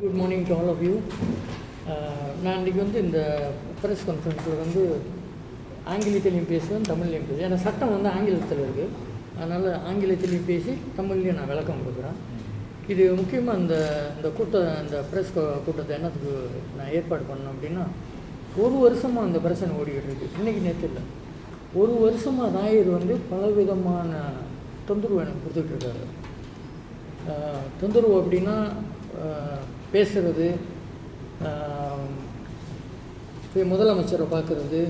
Good morning to all of you. நான் இன்றைக்கி இந்த ப்ரெஸ் கான்ஃபரன்ஸில் ஆங்கிலத்திலையும் பேசுவேன், தமிழ்லையும் பேசுவேன். ஏன்னா சட்டம் ஆங்கிலத்தில் இருக்குது, அதனால் ஆங்கிலத்திலையும் பேசி தமிழ்லையும் நான் விளக்கம் கொடுக்குறேன். இது முக்கியமாக இந்த ப்ரெஸ் கூட்டத்தை என்னத்துக்கு நான் ஏற்பாடு பண்ணேன் அப்படின்னா, ஒரு வருஷமாக அந்த பிரச்சனை ஓடிக்கிட்டு இருக்குது. இன்றைக்கி நேற்று இல்லை, ஒரு வருஷமாக ராயர் பலவிதமான தொந்தரவு எனக்கு கொடுத்துட்ருக்காரு. தொந்தரவு அப்படின்னா பேசுகிறது, முதலமைச்சரை பார்க்குறது,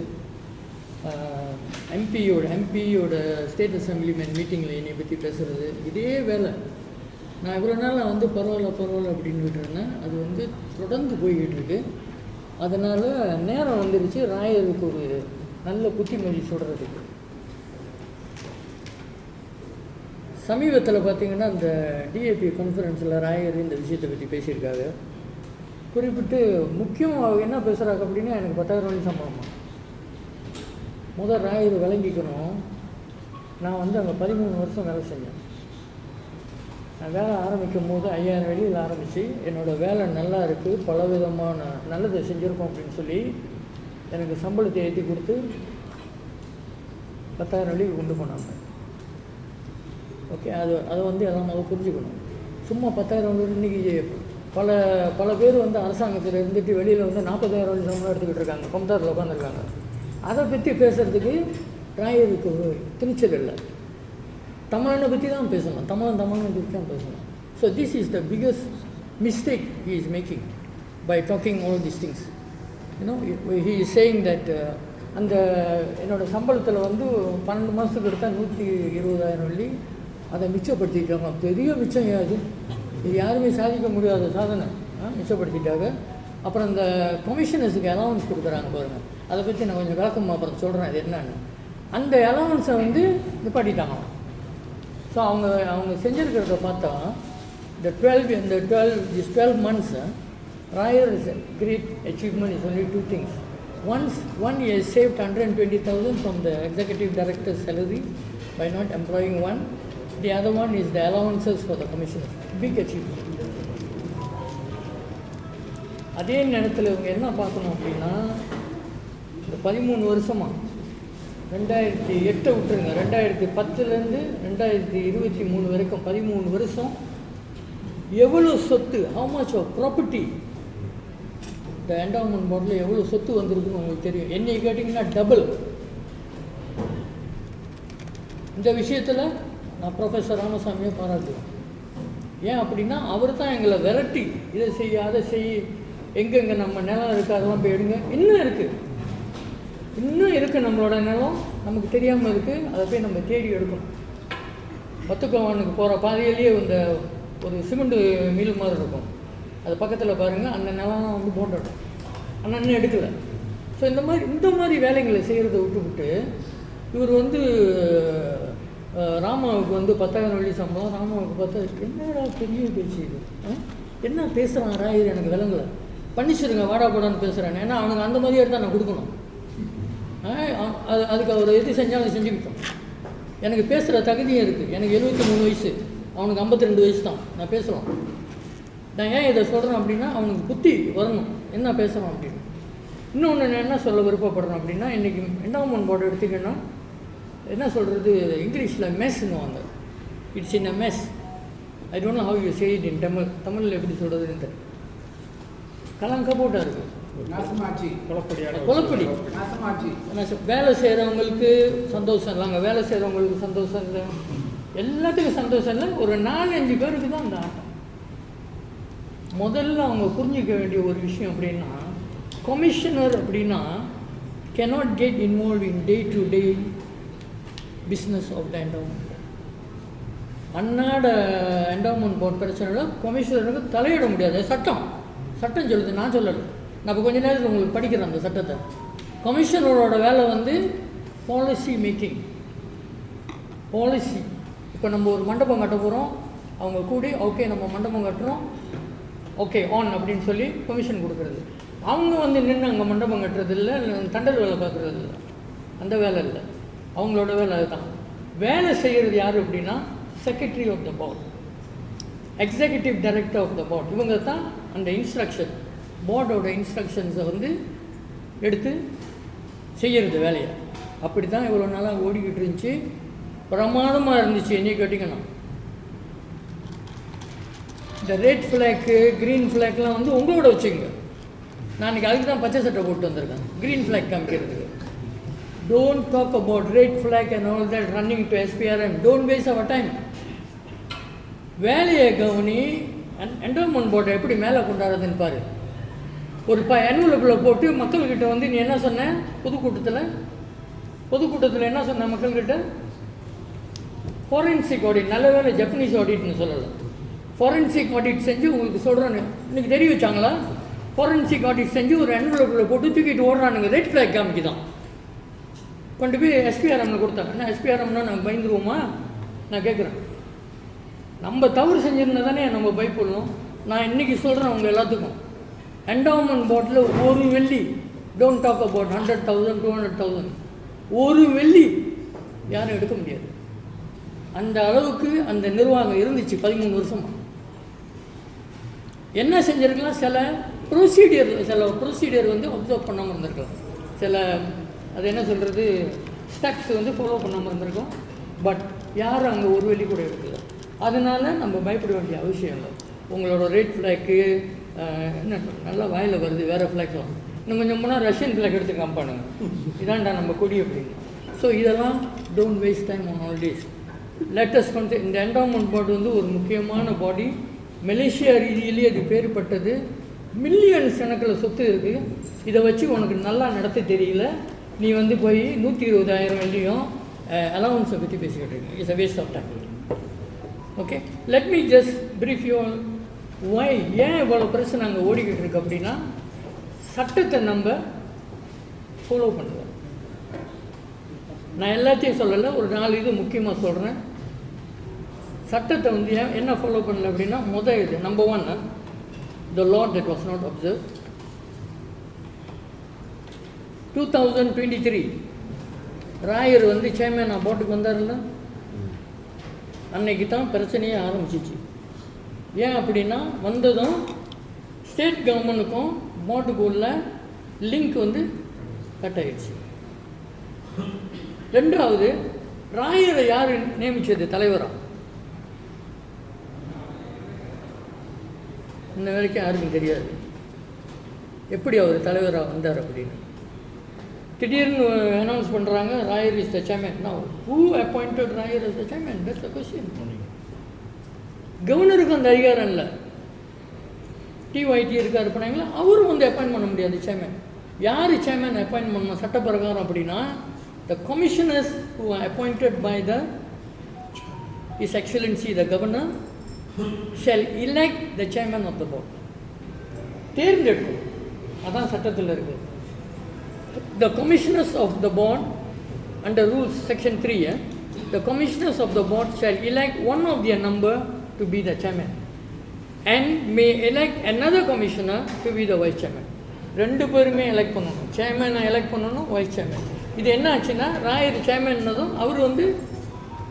எம்பியோட ஸ்டேட் அசம்பிளிமெண்ட் மீட்டிங்கில் என்னை பற்றி பேசுகிறது, இதே வேலை. நான் இவ்வளோ நாள் பரவாயில்ல அப்படின்ட்டு இருந்தேன். அது தொடர்ந்து போய்கிட்டு இருக்கு. அதனால் நேரம் வந்துருச்சு ராயருக்கு ஒரு நல்ல புத்திமதி சொல்கிறதுக்கு. சமீபத்தில் பார்த்திங்கன்னா இந்த டிஏபி கான்ஃபரன்ஸில் ராயர் இந்த விஷயத்தை பற்றி பேசியிருக்காங்க. குறிப்பிட்டு முக்கியமாக என்ன பேசுகிறாங்க அப்படின்னா, எனக்கு 10,000 வழி சம்பளமா. முதல் ராயர் விளங்கிக்கணும், நான் அங்கே 13 வருஷம் வேலை செஞ்சேன். நான் வேலை ஆரம்பிக்கும் போது 5,000 வெளியில் ஆரம்பித்து என்னோடய வேலை நல்லா இருக்குது, பலவிதமான நல்லதை செஞ்சுருக்கோம் அப்படின்னு சொல்லி எனக்கு சம்பளத்தை ஏற்றி கொடுத்து 10,000 வெளிக்கு கொண்டு போனாங்க. ஓகே, அதை எல்லாம் அதை புரிஞ்சுக்கணும். சும்மா 10,000 இன்றைக்கி பல பேர் அரசாங்கத்தில் இருந்துட்டு வெளியில் 40,000 வழி சம்பளம் எடுத்துக்கிட்டு இருக்காங்க, கொம்தாரில் உட்காந்துருக்காங்க. அதை பற்றி பேசுகிறதுக்கு ராயருக்கு துணிச்சல் இல்லை. தமிழனை பற்றி தான் பேசணும், தமிழனை பற்றி தான் பேசணும். So this is the biggest mistake he is making by talking all these things. He is saying that அந்த என்னோடய சம்பளத்தில் 12 மாதத்துக்கு எடுத்தால் 120,000 வழி அதை மிச்சப்படுத்திட்டாங்க. பெரிய மிச்சம் அது, இது யாருமே சாதிக்க முடியாத சாதனை. மிச்சப்படுத்திட்டாங்க. அப்புறம் இந்த கமிஷனர்ஸுக்கு அலவன்ஸ் கொடுக்குறாங்க பாருங்கள், அதை பற்றி நான் கொஞ்சம் விளக்கமாக அப்புறம் சொல்கிறேன் அது என்னன்னு. அந்த அலவன்ஸை நிப்பாட்டிட்டாங்க. ஸோ அவங்க செஞ்சுருக்கிறத பார்த்தா இந்த 12 months ராயர்ஸ் great achievement is only 2 things. One he has saved 120,000 from the executive director's salary by not employing one. The other one is the allowances for the commissioners. Big achievement. அதே நேரத்தில் இவங்க என்ன பார்க்கணும் அப்படின்னா, இந்த 13 வருஷமாக 2008 விட்டுருங்க, 2010லேருந்து 2023 வரைக்கும் 13 வருஷம் எவ்வளோ சொத்து, ஹவு மச் ஆஃப் ப்ராப்பர்ட்டி இந்த என்டோமெண்ட் போர்டில் எவ்வளோ சொத்து வந்திருக்குன்னு உங்களுக்கு தெரியும். என்னை கேட்டிங்கன்னா டபுள். இந்த விஷயத்தில் நான் ப்ரொஃபஸர் ராமசாமியை பாராட்டுவேன். ஏன் அப்படின்னா, அவர் தான் எங்களை விரட்டி இதை செய்ய அதை செய்ய, எங்கெங்கே நம்ம நிலம் இருக்குது அதெல்லாம் போய் எடுங்க. இன்னும் இருக்குது நம்மளோட நிலம், நமக்கு தெரியாமல் இருக்குது, அதை போய் நம்ம தேடி எடுக்கணும். பத்துக்கவானுக்கு போகிற பாதையிலேயே இந்த ஒரு சிமெண்ட் மில் மாதிரி இருக்கும், அது பக்கத்தில் பாருங்கள், அந்த நிலம் போட்டுடும். ஆனால் இன்னும் எடுக்கலை. ஸோ இந்த மாதிரி வேலைகளை செய்கிறத விட்டுவிட்டு இவர் ராமாவுக்கு 10,000 வழி சம்பளம், ராமாவுக்கு பார்த்தா என்னடா பெரிய பேச்சு இது, என்ன பேசுகிறான் ராயர் எனக்கு விளங்கலை, பண்ணிச்சிருங்க வாடா போடான்னு பேசுகிறானே. ஏன்னா அவனுக்கு அந்த மாதிரியே தான் நான் கொடுக்கணும். அதுக்கு அவர் எது செஞ்சாலும் செஞ்சுக்கிட்டோம். எனக்கு பேசுகிற தகுதியும் இருக்குது. எனக்கு 73 வயசு, அவனுக்கு 52 வயசு தான். நான் பேசலாம். நான் ஏன் இதை சொல்கிறேன் அப்படின்னா, அவனுக்கு புத்தி வரணும், என்ன பேசுகிறோம் அப்படின்னு. இன்னொன்று நான் என்ன சொல்ல விருப்பப்படுறேன் அப்படின்னா, இன்றைக்கி என்டோமெண்ட் போர்டு எடுத்திங்கன்னா என்ன சொல்கிறது, இங்கிலீஷில் மெஸ்ன்னு வாங்க. It's in a mess. I don't know how you say it in தமிழில் எப்படி சொல்கிறதுன்னு. கலங்கப்போட்டாக இருக்குது, குழப்படி. வேலை செய்கிறவங்களுக்கு சந்தோஷம் இல்லைங்க, வேலை செய்கிறவங்களுக்கு சந்தோஷம் இல்லை, எல்லாத்துக்கும் சந்தோஷம் இல்லை. ஒரு 4-5 பேருக்கு தான் அந்த ஆட்டம். முதல்ல அவங்க புரிஞ்சிக்க வேண்டிய ஒரு விஷயம் அப்படின்னா, கமிஷனர் அப்படின்னா cannot get involved in day-to-day business of the endowment. அன்னாட என்டோமெண்ட் போர்ட் பிரச்சனையில் கமிஷனருக்கு தலையிட முடியாது. சட்டம் சொல்லுது, நான் சொல்லலை. நான் இப்போ கொஞ்ச நேரத்தில் உங்களுக்கு படிக்கிறேன் அந்த சட்டத்தை. கமிஷனரோட வேலை பாலிசி மேக்கிங். பாலிசி, இப்போ நம்ம ஒரு மண்டபம் கட்ட போகிறோம், அவங்க கூடி ஓகே நம்ம மண்டபம் கட்டுறோம், ஓகே ஆன் அப்படின்னு சொல்லி கமிஷன் கொடுக்குறது. அவங்க நின்று அங்கே மண்டபம் கட்டுறது இல்லை, தண்டல் வேலை பார்க்குறது இல்லை, அந்த வேலை இல்லை. அவங்களோட வேலை அதுதான். வேலை செய்கிறது யார் அப்படின்னா, secretary of the board, executive director of the board. இவங்க தான் அந்த இன்ஸ்ட்ரக்ஷன் போர்டோட இன்ஸ்ட்ரக்ஷன்ஸை வந்து எடுத்து செய்கிறது வேலையை. அப்படி தான் இவ்வளோ நாளாக ஓடிக்கிட்டு இருந்துச்சு. பிரமாதமாக இருந்துச்சு. என்னையை கேட்டிங்கன்னா இந்த ரெட் ஃப்ளாக்கு க்ரீன் ஃப்ளாக்லாம் வந்து உங்களோட வச்சுங்க. நான் இன்றைக்கி அதுக்கு தான் பச்சை சட்டை போட்டு வந்திருக்கேன், க்ரீன் ஃப்ளாக் காமிக்கிறதுக்கு. Don't talk about red flag and all that running to SPRM. Don't waste our time. வேலையை கவனி. என்டோமெண்ட் போர்டை எப்படி மேலே கொண்டாடுறதுன்னு பாரு. ஒரு என்வலப்பில் போட்டு மக்கள்கிட்ட வந்து நீ என்ன சொன்ன பொதுக்கூட்டத்தில் என்ன சொன்ன மக்கள்கிட்ட? Forensic audit. நல்ல வேலை ஜப்பனீஸ் ஆடிட்னு சொல்லலை, ஃபாரன்சிக் ஆடிட் செஞ்சு உங்களுக்கு சொல்கிறேன்னு இன்றைக்கி தெரிய வச்சாங்களா? ஃபாரன்சிக் ஆடிட் செஞ்சு ஒரு என்வலப்பில் போட்டு தூக்கிட்டு ஓடுறானுங்க. ரெட் ஃப்ளாக் காமிக்கு தான் கொண்டு போய் SPRMல கொடுத்தாங்க. என்ன SPRMனா நாங்கள் பயந்துருவோமா? நான் கேட்குறேன். நம்ம தவறு செஞ்சுருந்தா தானே நம்ம பயப்படணும். நான் இன்றைக்கி சொல்கிறேன் அவங்க எல்லாத்துக்கும், என்டோமெண்ட் போர்டில் ஒரு வெள்ளி, டோன்ட் டாக் அபவுட் 100,000 200,000, ஒரு வெள்ளி யாரும் எடுக்க முடியாது. அந்த அளவுக்கு அந்த நிர்வாகம் இருந்துச்சு 13 வருஷமாக. என்ன செஞ்சுருக்கலாம்? சில ப்ரொசீடியர் வந்து அப்சர்வ் பண்ணாமல் இருந்திருக்கலாம். சில அது என்ன சொல்கிறது ஸ்டெப்ஸ் வந்து ஃபாலோ பண்ணாமல் இருந்திருக்கோம். பட் யாரும் அங்கே ஒரு வெள்ளி கூட எடுக்கல. அதனால் நம்ம பயப்பட வேண்டிய அவசியம் இல்லை. உங்களோட ரெட் ஃப்ளாக்கு என்ன நல்லா வாயில் வருது, வேறு ஃப்ளாக்லாம் இன்னும் கொஞ்சம் போனால் ரஷ்யன் ஃப்ளாக் எடுத்து காமிப்பானுங்க, இதான்டா நம்ம கொடி அப்படின்னு. ஸோ இதெல்லாம் don't waste time on all days. Latest வந்து இந்த என்டோமெண்ட் போர்டு வந்து ஒரு முக்கியமான பாடி. மலேசியா ரீதியிலேயே அது பேர்பட்டது. மில்லியன்ஸ் கணக்கில் சொத்து இருக்குது. இதை வச்சு உனக்கு நல்லா நடத்த தெரியல, நீ வந்து போய் 120,000 வெள்ளியும் அலவன்ஸை பற்றி பேசிக்கிட்டு இருக்கீங்க. It's a waste of time. Okay, let me just brief you all why. ஏன் இவ்வளோ பிரச்சனை அங்கே ஓடிக்கிட்டு இருக்கு அப்படின்னா, சட்டத்தை நம்ம ஃபாலோ பண்ணுவோம். நான் எல்லாத்தையும் சொல்லலை, ஒரு 4 இது முக்கியமாக சொல்கிறேன். சட்டத்தை வந்து என்ன ஃபாலோ பண்ணல அப்படின்னா, இது number 1, the law that was not observed. 2023 Rayar வந்து சேர்மேன் போர்ட்டுக்கு வந்தார்ல, அன்னைக்கு தான் பிரச்சனையே ஆரம்பிச்சிச்சு. ஏன் அப்படின்னா, வந்ததும் ஸ்டேட் கவர்மெண்ட்டுக்கும் போர்ட்டுக்கு உள்ள லிங்க் வந்து கட் ஆகிடுச்சு. 2வது, ராயரை யார் நியமித்தது தலைவராக? இந்த வரைக்கும் யாருக்கும் தெரியாது எப்படி அவர் தலைவராக வந்தார் அப்படின்னு. திடீர்னு அனௌன்ஸ் பண்ணுறாங்க, Rayar is the chairman. Now who appointed Rayar is the chairman? That's the question. கவர்னருக்கு அந்த அதிகாரம் இல்லை. TYT இருக்கார் பண்ணாங்களா, அவரும் வந்து அப்பாயின்ட் பண்ண முடியாது சேர்மேன். யார் சேர்மேன் அப்பாயின்ட் பண்ணணும் சட்ட பிரகாரம் அப்படின்னா, the commissioners who are appointed by the his excellency the governor shall elect the chairman of the board. தேர்ந்தெடுக்கும். அதான் சட்டத்தில் இருக்குது. The commissioners of the board under rules section 3, the commissioners of the board shall elect one of their number to be the chairman and may elect another commissioner to be the vice chairman. 2 பேருமே elect பண்ணணும். சேர்மேனை elect பண்ணணும், wise chairman. இது என்ன ஆச்சுன்னா, ராயர் சேர்மேன்னதும் அவர் வந்து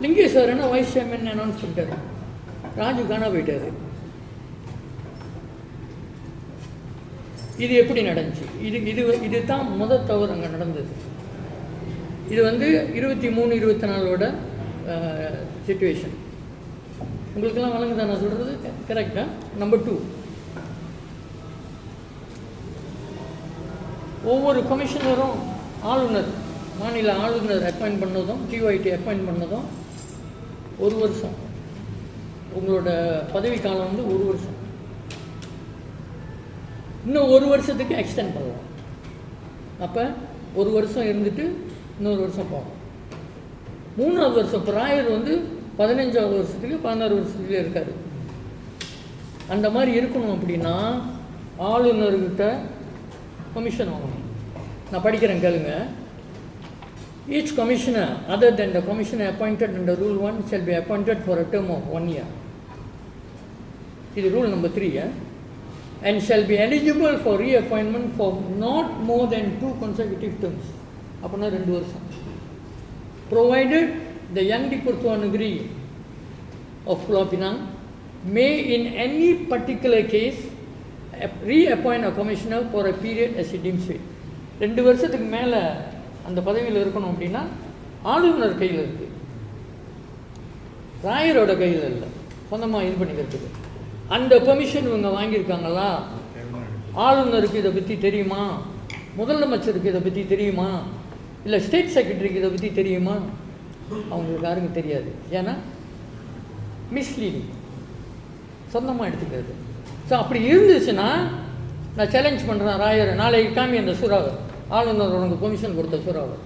லிங்கேஸ்வரனை wise chairman announce பண்ணிட்டார். ராஜு காணா போயிட்டார். இது எப்படி நடந்துச்சு? இது தான் முதல் தவறு அங்கே நடந்தது. இது வந்து 23-24 சிச்சுவேஷன். உங்களுக்கெல்லாம் வழங்குதான் நான் சொல்கிறது கரெக்டாக? நம்பர் 2, ஒவ்வொரு கமிஷனரும் ஆளுநர், மாநில ஆளுநர் அப்பாயிண்ட் பண்ணதும், TYT அப்பாயிண்ட் பண்ணதும் 1 வருஷம். உங்களோட பதவி காலம் வந்து 1 வருஷம். இன்னும் 1 வருஷத்துக்கு எக்ஸ்டெண்ட் பண்ணலாம். அப்போ 1 வருஷம் இருந்துட்டு இன்னொரு வருஷம் போகணும். 3வது வருஷம் இப்போ ராயர் வந்து 15வது வருஷத்துக்கு 16 வருஷத்துலேயே இருக்கார். அந்த மாதிரி இருக்கணும் அப்படின்னா ஆளுநர்கிட்ட கமிஷன் ஆகணும். நான் படிக்கிறேன் கேளுங்க. Each commissioner other than the commissioner appointed under Rule 1 shall be appointed for a term of 1 year. This is rule number 3, and shall be eligible for reappointment for not more than 2 consecutive terms. அப்போனா 2 வருஷம். Provided the Young Dipurtuan Agri of Pulau Pinang may in any particular case reappoint a commissioner for a period as he deems fit. 2 வருஷத்துக்கு மேலே அந்த பதவியில் இருக்கணும் அப்படின்னா ஆளுநர் கையில் இருக்குது, ராயரோட கையில் இல்லை, சொந்தமாக இது பண்ணிக்கிறதுக்கு. அந்த பெர்மிஷன் இவங்க வாங்கியிருக்காங்களா? ஆளுநருக்கு இதை பற்றி தெரியுமா? முதலமைச்சருக்கு இதை பற்றி தெரியுமா? இல்லை ஸ்டேட் செக்ரட்டரிக்கு இதை பற்றி தெரியுமா? அவங்களுக்கு யாருக்கும் தெரியாது. ஏன்னா மிஸ்லீடிங், சொந்தமாக எடுத்துக்கிறது. ஸோ அப்படி இருந்துச்சுன்னா நான் சேலஞ்ச் பண்ணுறேன் ராயரை, நாளைக்கு காமி அந்த சூறாவை, ஆளுநர் உனக்கு பெர்மிஷன் கொடுத்த சூறாவை.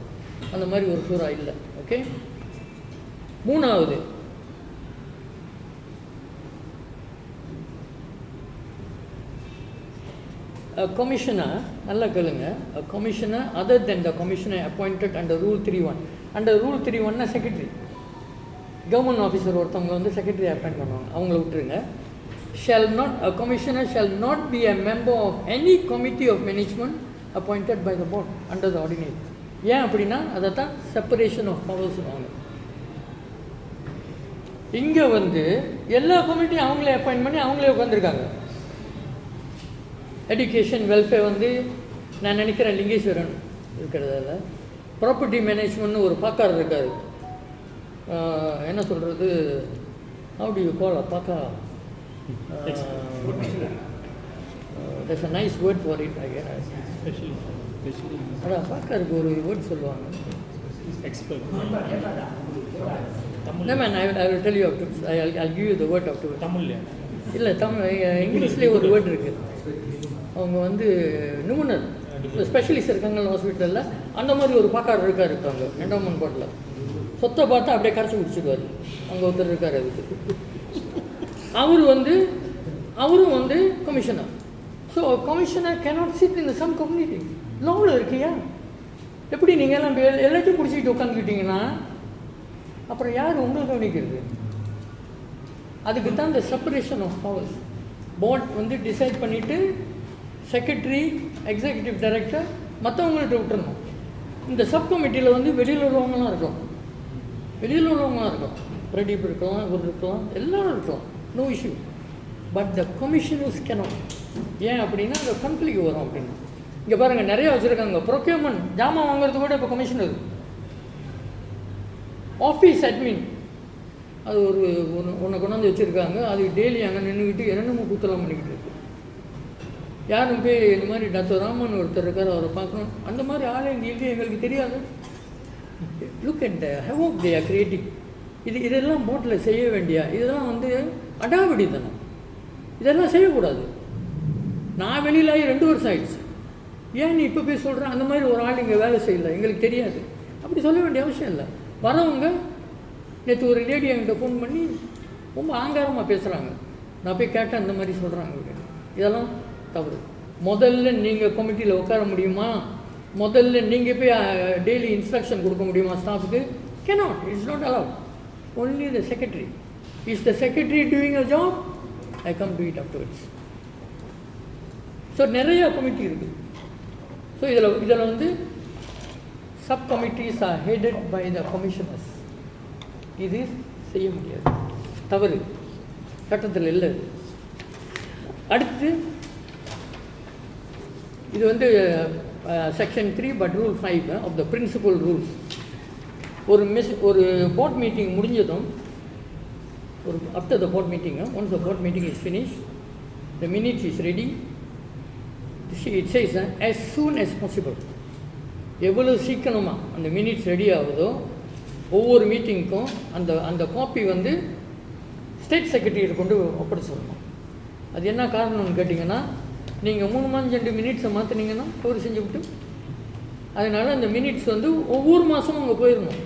அந்த மாதிரி ஒரு சூறா இல்லை. ஓகே. 3வது, commissioner, நல்லா கேளுங்க, a commissioner other than the commissioner appointed under rule 31. under rule 31 secretary, government officer ஒருத்தவங்க வந்து செக்ரட்டரி அப்பாயிண்ட் பண்ணுவாங்க, அவங்கள விட்டுருங்க. a commissioner shall not be a member of any committee of management appointed by the board under the ordinance. ஏன் அப்படின்னா அதை தான் separation of powers வாங்க. இங்கே வந்து எல்லா கமிட்டியும் அவங்களே அப்பாயிண்ட் பண்ணி அவங்களே உட்காந்துருக்காங்க. எஜுகேஷன் வெல்ஃபேர் வந்து நான் நினைக்கிறேன் லிங்கேஸ்வரன் இருக்கிறதால, ப்ராப்பர்ட்டி மேனேஜ்மெண்ட்னு ஒரு பாக்கார் இருக்கார், என்ன சொல்கிறது, how do you call a பாக்கா? there's a nice word for it, I guess. அதான் பாக்காருக்கு ஒரு வேர்ட் சொல்லுவாங்க, expert. No man, I will tell you afterwards. I'll give you the word afterwards. தமிழ்ல இல்லை, இங்கிலீஷ்லேயே ஒரு வேர்ட் இருக்குது. அவங்க வந்து நிபுணர் ஸ்பெஷலிஸ்ட் இருக்காங்க ஹாஸ்பிட்டலில், அந்த மாதிரி ஒரு பாக்கார் இருக்கார் இருக்காங்க என்டோமெண்ட் போர்டில். சொத்தை பார்த்தா அப்படியே கரைச்சி குடிச்சிடுவார். அங்கே ஒருத்தர் இருக்கார். அதுக்கு அவரும் வந்து commissioner. So commissioner cannot sit in some community. லோவில் இருக்கியா? எப்படி நீங்கள் எல்லாம் எல்லாத்தையும் பிடிச்சிக்கிட்டு உட்காந்துக்கிட்டீங்கன்னா அப்புறம் யார் உங்களுக்கு கவனிக்கிறது? அதுக்கு தான் இந்த செப்பரேஷன் ஆஃப் பவர்ஸ். போர்ட் வந்து டிசைட் பண்ணிவிட்டு செக்ரட்டரி, எக்ஸிக்யூட்டிவ் டைரக்டர் மற்றவங்கள்ட்ட விட்டுறணும். இந்த சப் கமிட்டியில் வந்து வெளியில் உள்ளவங்களாம் இருக்கும், பிரதீப் இருக்கலாம், இவர் இருக்கலாம், எல்லோரும் இருக்கலாம், no issue. But the commissioners cannot. ஏன் அப்படின்னா அந்த கன்ஃப்ளிக் வரும். அப்படின்னா இங்கே பாருங்கள், நிறையா வச்சுருக்காங்க. ப்ரொக்யூர்மெண்ட் ஜாமான் வாங்குறது கூட இப்போ கமிஷனர். ஆஃபீஸ் அட்மின் அது ஒன்று கொண்டாந்து வச்சுருக்காங்க. அது டெய்லி அங்கே நின்றுக்கிட்டு என்னென்னமோ கூத்தலாம் பண்ணிக்கிட்டு இருக்கு. யாரும் போய் இந்த மாதிரி டாக்டர் ராமன் ஒருத்தர் இருக்கார், அவரை பார்க்கணும். அந்த மாதிரி ஆளே இங்கே இல்லையே, எங்களுக்கு தெரியாது. Look at how they are creating. இதெல்லாம் போட்டில் செய்ய வேண்டிய, இதெல்லாம் வந்து அடாவடித்தனம். இதெல்லாம் செய்யக்கூடாது. நான் வெளியில் ஆகி 2 வருஷம் ஆயிடுச்சு. ஏன் நீ இப்போ போய் சொல்கிறேன் அந்த மாதிரி ஒரு ஆள் இங்கே வேலை செய்யலை, எங்களுக்கு தெரியாது, அப்படி சொல்ல வேண்டிய அவசியம் இல்லை. வரவங்க நேற்று ஒரு லேடி என்கிட்ட ஃபோன் பண்ணி ரொம்ப ஆங்காரமாக பேசுகிறாங்க. நான் போய் கேட்டேன், இந்த மாதிரி சொல்கிறாங்க அப்படின்னு. இதெல்லாம் தவறு. முதல்ல நீங்கள் கமிட்டியில் உட்கார முடியுமா? முதல்ல நீங்கள் போய் டெய்லி இன்ஸ்ட்ரக்ஷன் கொடுக்க முடியுமா ஸ்டாஃபுக்கு? cannot, it's not allowed. Only the secretary. Is the secretary doing a job? I come do it afterwards. So நிறையா கமிட்டி இருக்குது. ஸோ இதில் வந்து sub committees are headed by the commissioners. இது செய்ய முடியாது, தவறு, சட்டத்தில் இல்லை. அடுத்து இது வந்து section 3 but rule 5 of the principal rules. ஒரு போர்ட் மீட்டிங் முடிஞ்சதும், after the board meeting, once the board meeting is finish, the minutes is ready. It says as soon as possible. எவ்வளோ சீக்கிரமாக அந்த மினிட்ஸ் ரெடி ஆகுதோ ஒவ்வொரு மீட்டிங்க்கும் அந்த copy வந்து state செக்ரட்டரியை கொண்டு ஒப்படைச்சிடணும். அது என்ன காரணம்னு கேட்டிங்கன்னா, நீங்கள் 3 மாதம் 2 மினிட்ஸை மாற்றினீங்கன்னா தவறு செஞ்சு விட்டு, அதனால் அந்த மினிட்ஸ் வந்து ஒவ்வொரு மாதமும் அங்கே போயிடணும்.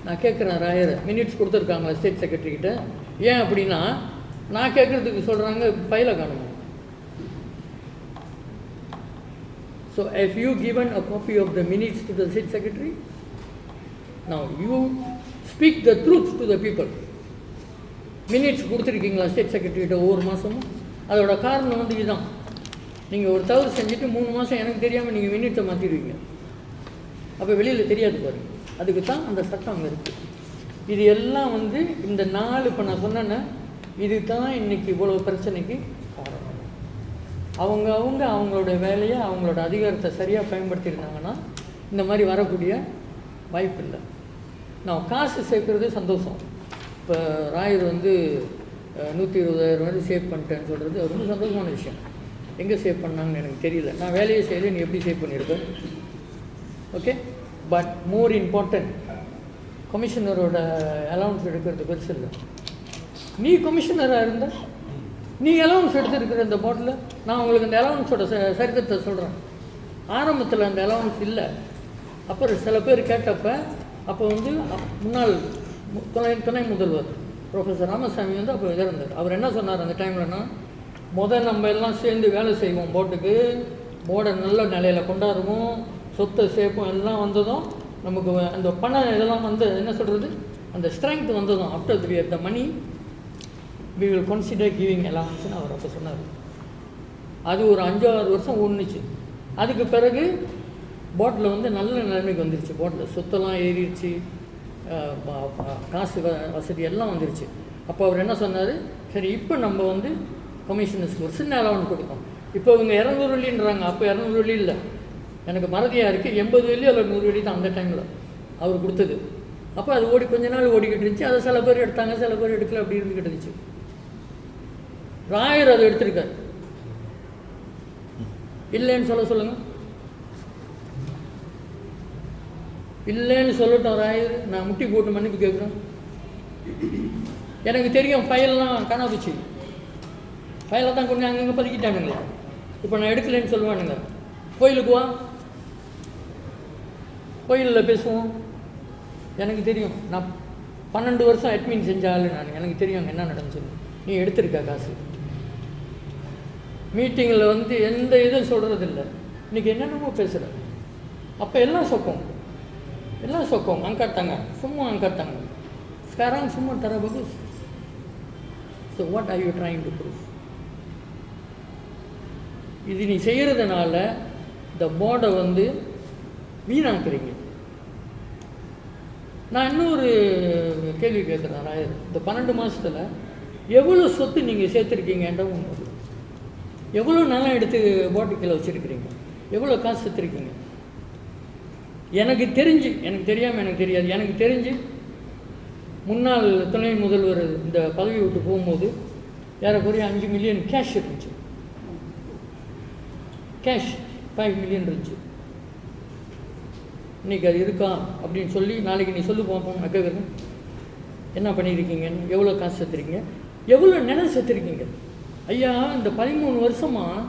நான் கேட்குறேன் ராயரை, மினிட்ஸ் கொடுத்துருக்காங்களா ஸ்டேட் செக்ரட்டரிக்கிட்ட? ஏன் அப்படின்னா நான் கேட்குறதுக்கு சொல்கிறாங்க ஃபைலை காணுமா. So have you given a copy of the minutes to the state secretary? Now you speak the truth to the people. Minutes கொடுத்துருக்கீங்களா ஸ்டேட் செக்ரட்டரிகிட்ட ஒவ்வொரு மாதமும்? அதோட காரணம் வந்து இதுதான். நீங்கள் ஒரு தவறு செஞ்சுட்டு 3 மாதம் எனக்கு தெரியாமல் நீங்கள் மினிட்ஸை மாற்றிடுவீங்க. அப்போ வெளியில் தெரியாது பாருங்கள். அதுக்கு தான் அந்த சட்டம் அங்கே இருக்குது. இது எல்லாம் வந்து இந்த 4 இப்போ நான் சொன்னேன்னா இது தான் இன்றைக்கி இவ்வளோ பிரச்சனைக்கு காரணம். அவங்களுடைய வேலையை அவங்களோட அதிகாரத்தை சரியாக பயன்படுத்தியிருந்தாங்கன்னா இந்த மாதிரி வரக்கூடிய வாய்ப்பு இல்லை. நான் காசு சேர்க்குறது சந்தோஷம். இப்போ ராயர் வந்து 120,000 சேவ் பண்ணிட்டேன்னு சொல்கிறது ரொம்ப சந்தோஷமான விஷயம். எங்கே சேவ் பண்ணாங்கன்னு எனக்கு தெரியல. நான் வேலையை செய்து நீ எப்படி சேவ் பண்ணியிருப்பேன்? ஓகே, பட் மோர் இம்பார்ட்டன்ட், கமிஷனரோட அலவன்ஸ் எடுக்கிறது பெருசு இல்லை. நீ கமிஷனராக இருந்தால் நீ அலவன்ஸ் எடுத்துருக்கிற இந்த போர்டில். நான் உங்களுக்கு இந்த அலவன்ஸோட சரித்திரத்தை சொல்கிறேன். ஆரம்பத்தில் அந்த அலவன்ஸ் இல்லை. அப்புறம் சில பேர் கேட்டப்ப அப்போ வந்து முன்னாள் துணை முதல்வர் ப்ரொஃபஸர் ராமசாமி வந்து அப்போ இருந்தார். அவர் என்ன சொன்னார் அந்த டைம்லன்னா, நம்ம எல்லாம் சேர்ந்து வேலை செய்வோம், போர்டை நல்ல நிலையில் கொண்டாடுவோம், சொத்தை சேர்ப்போம், எல்லாம் வந்ததும் நமக்கு அந்த பணம் இதெல்லாம் வந்து என்ன சொல்கிறது, அந்த ஸ்ட்ரென்த் வந்ததும் after the the money we will consider giving அலவன்ஸ்னு அவர் அப்போ சொன்னார். அது ஒரு 5-6 வருஷம் ஓடுனுச்சு. அதுக்கு பிறகு போட்டில் வந்து நல்ல நிலைமைக்கு வந்துருச்சு. போட்டில் சொத்தெல்லாம் ஏறிடுச்சு, காசு வசதி எல்லாம் வந்துருச்சு. அப்போ அவர் என்ன சொன்னார், சரி இப்போ நம்ம வந்து கமிஷனர்ஸ்க்கு ஒரு சின்ன அலவன்ஸ் கொடுத்தோம். இப்போ இவங்க 200 வெள்ளின்றாங்க. அப்போ 200 வெள்ளி இல்லை, எனக்கு மறதியாக இருக்குது, 80 வெள்ளி அல்ல 100 வெள்ளி தான் அந்த டைமில் அவர் கொடுத்தது. அப்போ அது கொஞ்ச நாள் ஓடிக்கிட்டு இருந்துச்சு. அதை சில பேர் எடுத்தாங்க, சில பேர் எடுக்கல, அப்படி இருந்துக்கிட்டு இருந்துச்சு. ராயர் அதை எடுத்திருக்கார். இல்லைன்னு சொல்லுங்கள், இல்லைன்னு சொல்லட்டும் ராயர், நான் முட்டி போட்டு மன்னிப்பு கேட்குறேன். எனக்கு தெரியும் ஃபைல்லாம் காணாதுச்சு, ஃபைலை தான் கொண்டு அங்கங்கே பதுக்கிட்டானுங்களே. இப்போ நான் எடுக்கலைன்னு சொல்லுவானுங்க. கோயிலுக்கு வா, கோயிலில் பேசுவோம். எனக்கு தெரியும், நான் 12 வருஷம் அட்மின் செஞ்ச ஆள் நான். எனக்கு தெரியும் என்ன நடந்துச்சு. நீ எடுத்திருக்க காசு. மீட்டிங்கில் வந்து எந்த இதுவும் சொல்கிறதில்லை. இன்றைக்கி என்னென்னமோ பேசுகிற. அப்போ எல்லாம் சொக்கம் angkat tangan. Sekarang semua tara bagus. So what are you trying to prove? இது நீ செய்கிறதுனால இந்த போர்டை வந்து வீணாக்குறீங்க. நான் இன்னொரு கேள்வி கேட்குறேன் ராயர், இந்த 12 மாதத்தில் எவ்வளோ சொத்து நீங்கள் சேர்த்துருக்கீங்கன்ற ஒன்று, எவ்வளோ நிலம் எடுத்து போர்டு கீழே வச்சுருக்கிறீங்க, எவ்வளோ காசு சேர்த்துருக்கீங்க? எனக்கு தெரிஞ்சு முன்னாள் துணை முதல்வர் இந்த பதவி விட்டு போகும்போது ஏறக்குறைய 5 மில்லியன் கேஷ் இருந்துச்சு. கேஷ் 5 மில்லியன் இருந்துச்சு. இன்றைக்கி அது இருக்கா அப்படின்னு சொல்லி நாளைக்கு நீ சொல்லி பார்ப்போம். நான் கேட்குறேன், என்ன பண்ணியிருக்கீங்கன்னு, எவ்வளோ காசு சேர்த்துருக்கீங்க, எவ்வளோ நிலம் சேர்த்துருக்கீங்க? ஐயா, இந்த 13 வருஷமாக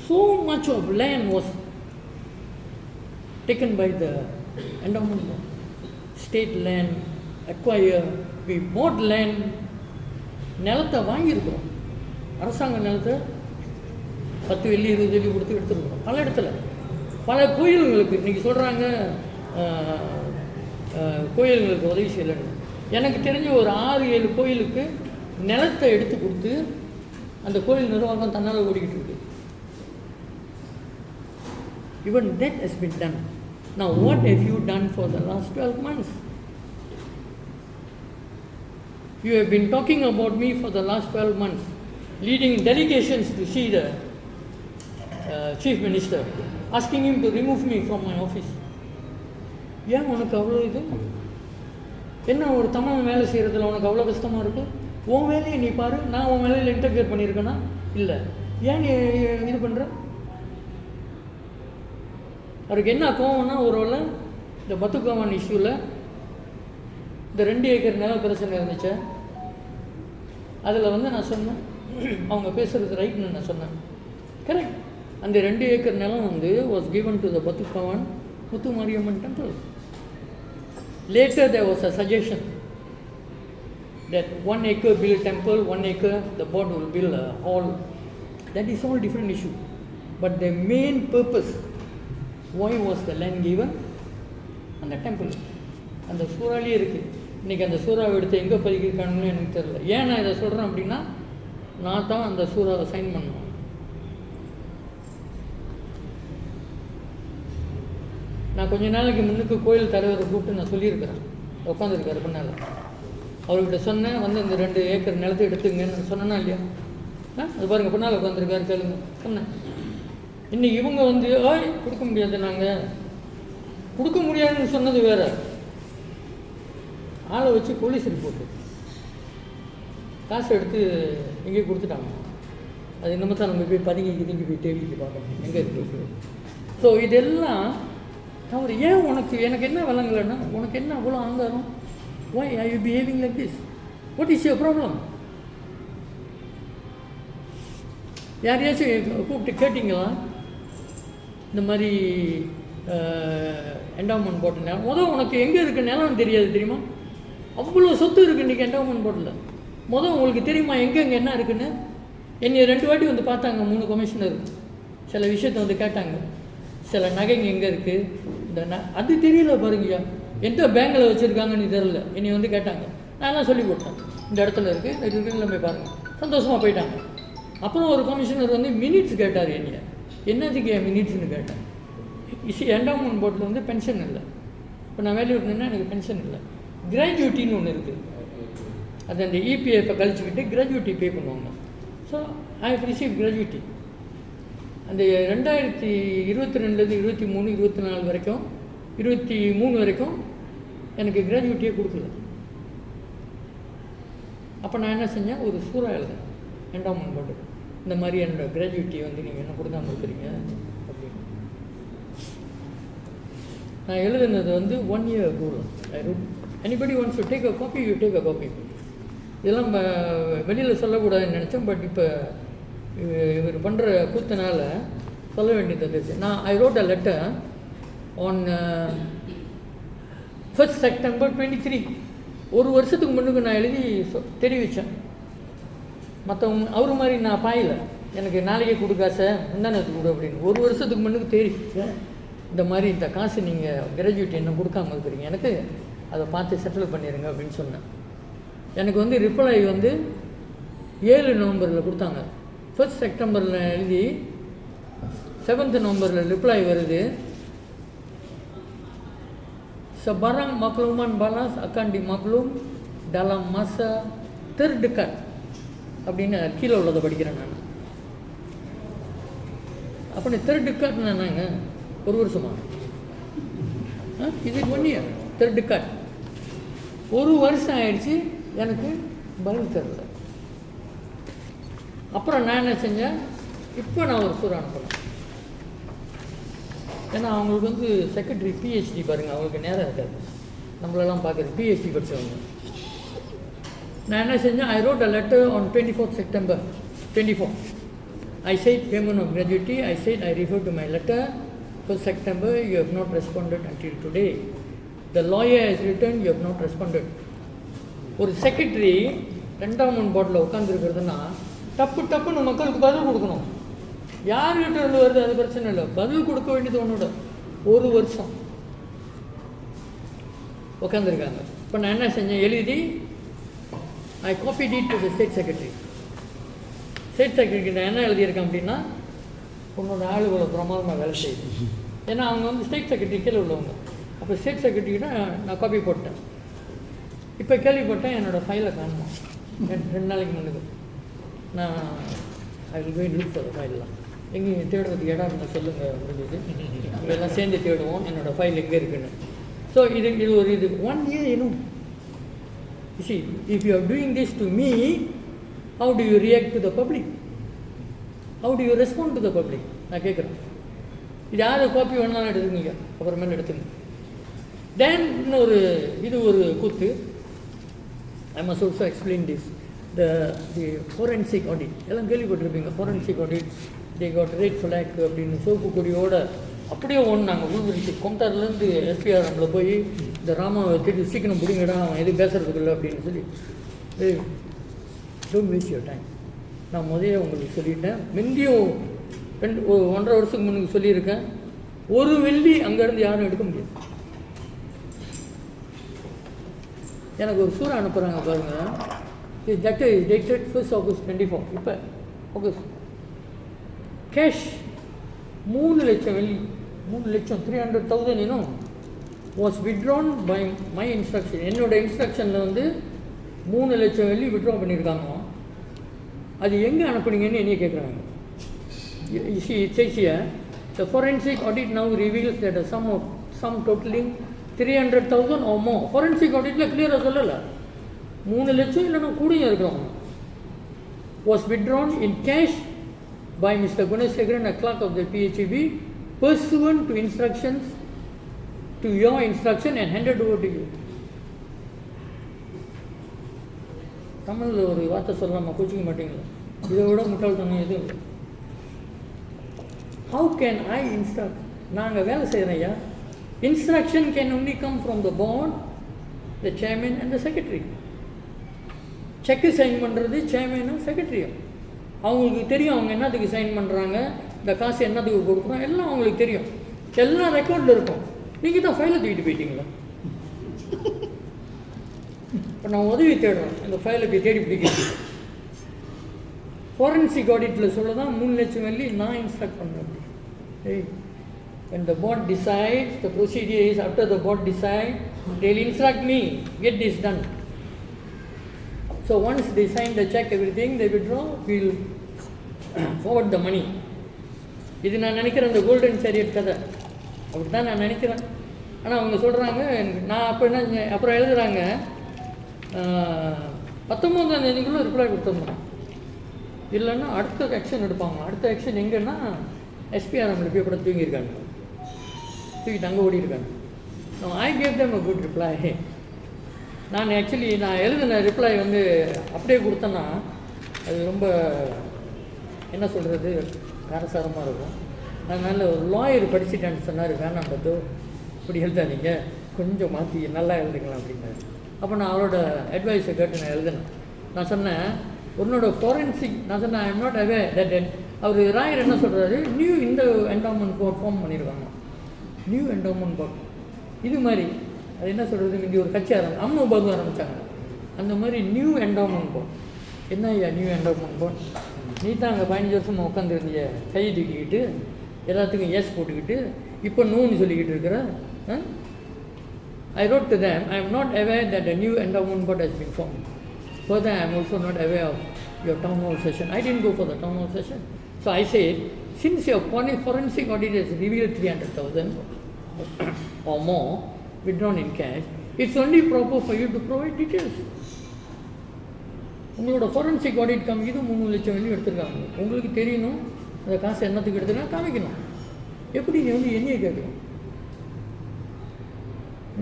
so much of land was taken by the endowment board. State land, acquire, we bought land. நிலத்தை வாங்கியிருக்கிறோம், அரசாங்க நிலத்தை 10 வெள்ளி 20 வெள்ளி கொடுத்து எடுத்துருக்கிறோம். பல இடத்துல பல கோயில்களுக்கு இன்றைக்கி சொல்கிறாங்க கோயில்களுக்கு உதவி செய்யலைன்னு. எனக்கு தெரிஞ்ச ஒரு 6-7 கோயிலுக்கு நிலத்தை எடுத்து கொடுத்து அந்த கோயில் நிர்வாகம் தன்னால் ஓடிக்கிட்டு இருக்கு. Even that has been done. Now what have you done for the last 12 months? You have been talking about me for the last 12 months, leading delegations to see the Chief Minister, asking him to remove me from my office. ஏன் உனக்கு அவ்வளோ இது? என்ன ஒரு தமிழ் வேலை செய்கிறதுல உனக்கு அவ்வளோ கஷ்டமாக இருக்குது? உன் வேலையை நீ பாரு, நான் உன் வேலையில் இன்டர்ஃபியர் பண்ணியிருக்கேன்னா இல்லை. ஏன் நீ இது பண்ணுற? அவருக்கு என்ன கோவம்னா, ஒருவேளை இந்த பத்துக்காமன் இஷ்யூவில் இந்த 2 ஏக்கர் நில பிரச்சனை இருந்துச்சு. அதில் வந்து நான் சொன்னேன், அவங்க பேசுகிறது ரைட்னு நான் சொன்னேன். கரெக்ட். அந்த 2 ஏக்கர் நிலம் வந்து வாஸ் given to the பத்துக்காமன் Muthumariamman temple. Later there was a suggestion that 1 acre build temple, 1 acre the board will build a hall. That is all different issue. But the main purpose, why was the land given? அந்த temple அந்த சூறாலேயே இருக்குது. இன்றைக்கி அந்த சூறாவை எடுத்து எங்கே பதிக்கிருக்கானுன்னு எனக்கு தெரியல. ஏன் நான் இதை சொல்கிறேன் அப்படின்னா, நான் தான் அந்த சூறாவை சைன் பண்ணேன். நான் கொஞ்ச நாளைக்கு முன்னுக்கு கோயில் தலைவரை கூப்பிட்டு நான் சொல்லியிருக்கிறேன், உட்காந்துருக்காரு பின்னால். அவர்கிட்ட சொன்னேன், வந்து இந்த 2 ஏக்கர் நிலத்தை எடுத்துங்கன்னு சொன்னேன்னா இல்லையா? அது பாருங்கள் பின்னால் உட்காந்துருக்காரு கேளுங்க. என்ன இன்றைக்கி இவங்க வந்து கொடுக்க முடியாது, நாங்கள் கொடுக்க முடியாதுன்னு சொன்னது வேறு. ஆளை வச்சு போலீஸ் ரிப்போர்ட்டு காசு எடுத்து எங்கேயும் கொடுத்துட்டாங்க. அது இன்னமும் தான் நம்ம போய் பதுங்கி போய் தேடிட்டு பார்க்கணும் எங்கே இருக்குது. ஸோ இதெல்லாம் அவர் ஏன் எனக்கு என்ன விளங்கலைன்னா, உனக்கு என்ன அவ்வளோ ஆங்காரம்? why are you behaving like this? what is your problem? யாரையாச்சும் கூப்பிட்டு கேட்டிங்களா இந்த மாதிரி என்டோமெண்ட் போர்டு நிலம்? உனக்கு எங்கே இருக்குது நிலம் தெரியாது தெரியுமா? அவ்வளோ சொத்து இருக்குது இன்றைக்கி என்டோமெண்ட் போர்டில். உங்களுக்கு தெரியுமா எங்கெங்கே என்ன இருக்குன்னு? என்னை 2 வாட்டி வந்து பார்த்தாங்க 3 கமிஷனர். சில விஷயத்தை வந்து கேட்டாங்க. சில நகைங்க எங்கே இருக்குது, இந்த அது தெரியல பாருங்கய்யா, எந்த பேங்கில் வச்சுருக்காங்கன்னு தெரில. என்னை வந்து கேட்டாங்க. நான் எல்லாம் சொல்லி கொடுத்தேன், இந்த இடத்துல இருக்குது, இந்த இருக்குன்னு போய் பாருங்கள். சந்தோஷமாக போயிட்டாங்க. அப்புறம் ஒரு கமிஷனர் வந்து மினிட்ஸ் கேட்டார். என்னதுக்கு மினிட்ஸ்னு கேட்டேன். என்டோமெண்ட் போர்டில் வந்து பென்ஷன் இல்லை. இப்போ நான் வேலையை விட்டேன்னா எனக்கு பென்ஷன் இல்லை. கிராஜுவிட்டின்னு ஒன்று இருக்குது. அது அந்த இபிஎஃப்பை கழிச்சுக்கிட்டு கிராஜுவிட்டி பே பண்ணுவாங்க. So I have receive gratuity. அந்த 2022 23 24 வரைக்கும் 23 வரைக்கும் எனக்கு கிராஜுவிட்டியே கொடுக்கல. அப்போ நான் என்ன செஞ்சேன், ஒரு சூறா எழுதேன் என்டோமெண்ட் போர்டு. இந்த மாதிரி என்னோடய கிராஜுவிட்டி வந்து நீங்கள் என்ன கொடுக்காமல் இருக்கிறீங்க அப்படின்னு. நான் எழுதுனது வந்து 1 year ago. I wrote anybody wants to take a copy, you take a copy. இதெல்லாம் வெளியில் சொல்லக்கூடாதுன்னு நினச்சேன். பட் இப்போ இவர் பண்ணுற கூத்தனால சொல்ல வேண்டியது வந்துச்சு. I wrote a letter on 1st September 23. ஒரு வருஷத்துக்கு முன்னுக்கு நான் எழுதி தெரிவித்தேன். மற்றவங்க அவர் மாதிரி நான் பாயில எனக்கு நாளைக்கே கொடுக்காச முந்தானத்துக்கு கொடு அப்படின்னு. ஒரு வருஷத்துக்கு முன்னுக்கு தெரிவித்தேன், இந்த மாதிரி இந்த காசு நீங்கள் கிராஜுவிட்டி என்ன கொடுக்காம இருக்கிறீங்க, எனக்கு அதை பார்த்து செட்டில் பண்ணிடுங்க அப்படின்னு சொன்னேன். எனக்கு வந்து ரிப்ளை வந்து 7 நவம்பரில் கொடுத்தாங்க. 1st செப்டம்பரில் எழுதி 7th நவம்பரில் ரிப்ளை வருது. Sebarang makluman balas akan dimaklum dalam masa terdekat அப்படின்னு கீழே உள்ளதை படிக்கிறேன் நான். அப்படி terdekat என்னங்க, ஒரு வருஷமா? இது 1 year terdekat. ஒரு வருஷம் ஆயிடுச்சு, எனக்கு பதில் தரல. அப்புறம் நான் என்ன செஞ்சேன், இப்போ நான் ஒரு சூறா அனுப்புகிறேன். ஏன்னா அவங்களுக்கு வந்து செக்ரட்டரி PhD பாருங்கள், அவங்களுக்கு நேரம் இருக்காது நம்மளெல்லாம் பார்க்குறது. PhD படித்தவங்க. நான் என்ன செஞ்சேன், I wrote a letter on 24th September 24. I said payment of gratuity. I said I refer to my letter 1st September. You have not responded until today. The lawyer has written, you have not responded. ஒரு secretary endowment போர்டில் உட்காந்துருக்கிறதுனா டப்புன்னு மக்களுக்கு பதில் கொடுக்கணும். யார்கிட்ட இருந்து வருது அது பிரச்சனை இல்லை, பதில் கொடுக்க வேண்டியது ஒன்றோட. ஒரு வருஷம் உட்காந்துருக்காங்க. இப்போ நான் என்ன செஞ்சேன், எழுதி I copy deed to the state secretary. State செக்ரட்டரிக்கு நான் என்ன எழுதியிருக்கேன் அப்படின்னா, உன்னோட ஆள் இவ்வளோ பிரமாதமாக வேலை செய்யுது. ஏன்னா அவங்க வந்து ஸ்டேட் செக்ரட்டரி கீழே உள்ளவங்க. அப்போ ஸ்டேட் செக்ரட்டரிக்கிட்ட நான் காப்பி போட்டேன். இப்போ கேள்விப்பட்டேன் என்னோடய ஃபைலை காணுமா. 2 நாளைக்கு முன்னுக்கு நான் ஐ வில் போய் லுக் ஃபார் ஃபைல்லாம். எங்கேயும் தேடுறதுக்கு இடம் இருந்தால் சொல்லுங்கள், முடிஞ்சது இதெல்லாம் சேர்ந்து தேடுவோம் என்னோடய ஃபைல் எங்கே இருக்குன்னு. ஸோ இது ஒரு 1 year இன்னும். see, if you are doing this to me, how do you react to the public? How do you respond to the public? நான் கேட்குறேன். இது யார் காப்பி வேணாலும் எடுத்துக்கீங்க, அப்புறமேல எடுத்துங்க. தென் இன்னொரு இது ஒரு கூத்து. I must also explain this. The forensic audit. எல்லாம் கேள்விப்பட்டிருப்பீங்க. forensic audit, they got red flag அப்படின்னு சோப்பு கொடியோட அப்படியே நாங்கள் உள்விரிச்சு கொண்டாரிலேருந்து எஸ்பிஆர் நம்மளை போய் இந்த ராமாவை திருப்பி சீக்கிரம் பிடிங்கடா, அவன் எது பேசுறதுக்கு இல்லை அப்படின்னு சொல்லி. Don't waste your time. நான் முதல்ல உங்களுக்கு சொல்லிட்டேன். முந்தியும் 1.5 வருஷத்துக்கு முன்னுக்கு சொல்லியிருக்கேன். ஒரு வெள்ளி அங்கேருந்து யாரும் எடுக்க முடியாது. எனக்கு ஒரு சூறா அனுப்புகிறாங்க பாருங்கள். This letter is dated 1st August 24. இப்போ ஆகஸ்ட் கேஷ் 3 லட்சம் வெள்ளி, 3 லட்சம் 300,000 இன்னும் was withdrawn by my instruction. என்னோடய இன்ஸ்ட்ரக்ஷனில் வந்து 3 லட்சம் வெள்ளி வித்ட்ரா பண்ணியிருக்காங்க. அது எங்கே அனுப்புனீங்கன்னு என்னைய கேட்குறாங்க. It says here, the forensic audit now reveals that a sum totaling 300,000 or more. Forensic auditல clear-ஆ சொல்லலை, 3 லட்சம் இல்லைன்னா கூடியும் இருக்கிறோம், was withdrawn in cash by Mr. Gunasekaran, a clerk of the PHEB, pursuant to instructions, to your instruction and handed over to you. தமிழில் ஒரு வார்த்தை சொல்லலாமா, கோச்சிக்க மாட்டீங்களா? இதை விட முட்டாள்தனம் எதுவும் இல்லை. How can I instruct? நாங்கள் வேலை செய்கிறேன். Instruction can only come from the board, the chairman and the secretary. Cheque sign பண்ணுறது சேர்மேனும் செக்ரட்டரியும். அவங்களுக்கு தெரியும் அவங்க என்னத்துக்கு சைன் பண்ணுறாங்க, இந்த காசு என்னத்துக்கு கொடுக்குறோம், எல்லாம் அவங்களுக்கு தெரியும், எல்லாம் ரெக்கார்டில் இருக்கும். நீங்கள் தான் ஃபைலை தூக்கிட்டு போயிட்டீங்களா? இப்போ நான் உதவி தேடுறேன், இந்த ஃபைலை போய் தேடி பிடிக்கிறேன். ஃபாரன்சிக் ஆடிட்டில் சொல்ல தான் 3 லட்சம் வெள்ளி நான் இன்ஸ்ட்ரக்ட் பண்ணுறேன். When the board decides, the procedure is after the board decide, they'll instruct me, get this done. So once they sign the check, everything, they withdraw, we'll forward the money. இது நான் நினைக்கிறேன் இந்த golden chariot கதை அப்படி தான் நான் நினைக்கிறேன். ஆனால் அவங்க சொல்கிறாங்க, நான் அப்போ என்ன அப்புறம் எழுதுகிறாங்க, 19ஆம் தேதிக்குள்ளே ரிப்ளை கொடுத்துருந்தோம், இல்லைன்னா அடுத்த ஆக்ஷன் எடுப்பாங்க. அடுத்த ஆக்ஷன் எங்கன்னா எஸ்பிஆர்எம்ல போய் கூட தூங்கியிருக்காங்க, தூக்கிட்டு அங்கே ஓடிருக்காங்க. I gave them a good reply. நான் ஆக்சுவலி நான் எழுதின ரிப்ளை வந்து அப்படியே கொடுத்தேன்னா அது ரொம்ப என்ன சொல்கிறது காரசாரமாக இருக்கும். அதனால் ஒரு லாயர் படிச்சுட்டேன்னு சொன்னார், வேணாம் பத்தோ இப்படி எழுதாதீங்க, கொஞ்சம் மாற்றி நல்லா எழுதுக்கலாம் அப்படின்னாரு. அப்போ நான் அவரோட அட்வைஸை கேட்டு நான் எழுதினேன். நான் சொன்னேன், உன்னோட ஃபாரன்சிக், நான் சொன்னேன் I am not aware that. அவர் ராயர் என்ன சொல்கிறாரு, நியூ இந்த என்டோமெண்ட் போர்ட் ஃபார்ம் பண்ணியிருக்காங்க, நியூ என்டோமெண்ட் போர்ட். இது மாதிரி அது என்ன சொல்கிறது, இங்கே ஒரு கட்சி அம்மாபாது ஆரம்பித்தாங்க, அந்த மாதிரி நியூ என்டோமெண்ட் போர்ட். என்ன ஐயா நியூ என்டோமெண்ட் போர்ட்? நீ தான் அங்கே 15 வருஷமாக உட்காந்துருந்தீங்க, கையை தூக்கிக்கிட்டு எல்லாத்துக்கும் எஸ் போட்டுக்கிட்டு இப்போ நோன்னு சொல்லிக்கிட்டு இருக்கிற. I wrote to them, I am not aware that a new endowment board has been formed. Further, I am also not aware of your town hall session. I didn't go for the town hall session. So I said, since your forensic audit has revealed 300,000 or more withdrawn in cash, it's only proper for you to provide details. உங்களோட forensic audit காமிக்குது 3 லட்சம் வெள்ளி எடுத்துருக்காங்க, உங்களுக்கு தெரியணும் அந்த காசு என்னத்துக்கு எடுத்துனா காமிக்கணும். எப்படி நீ வந்து என்னையே கேட்கணும்?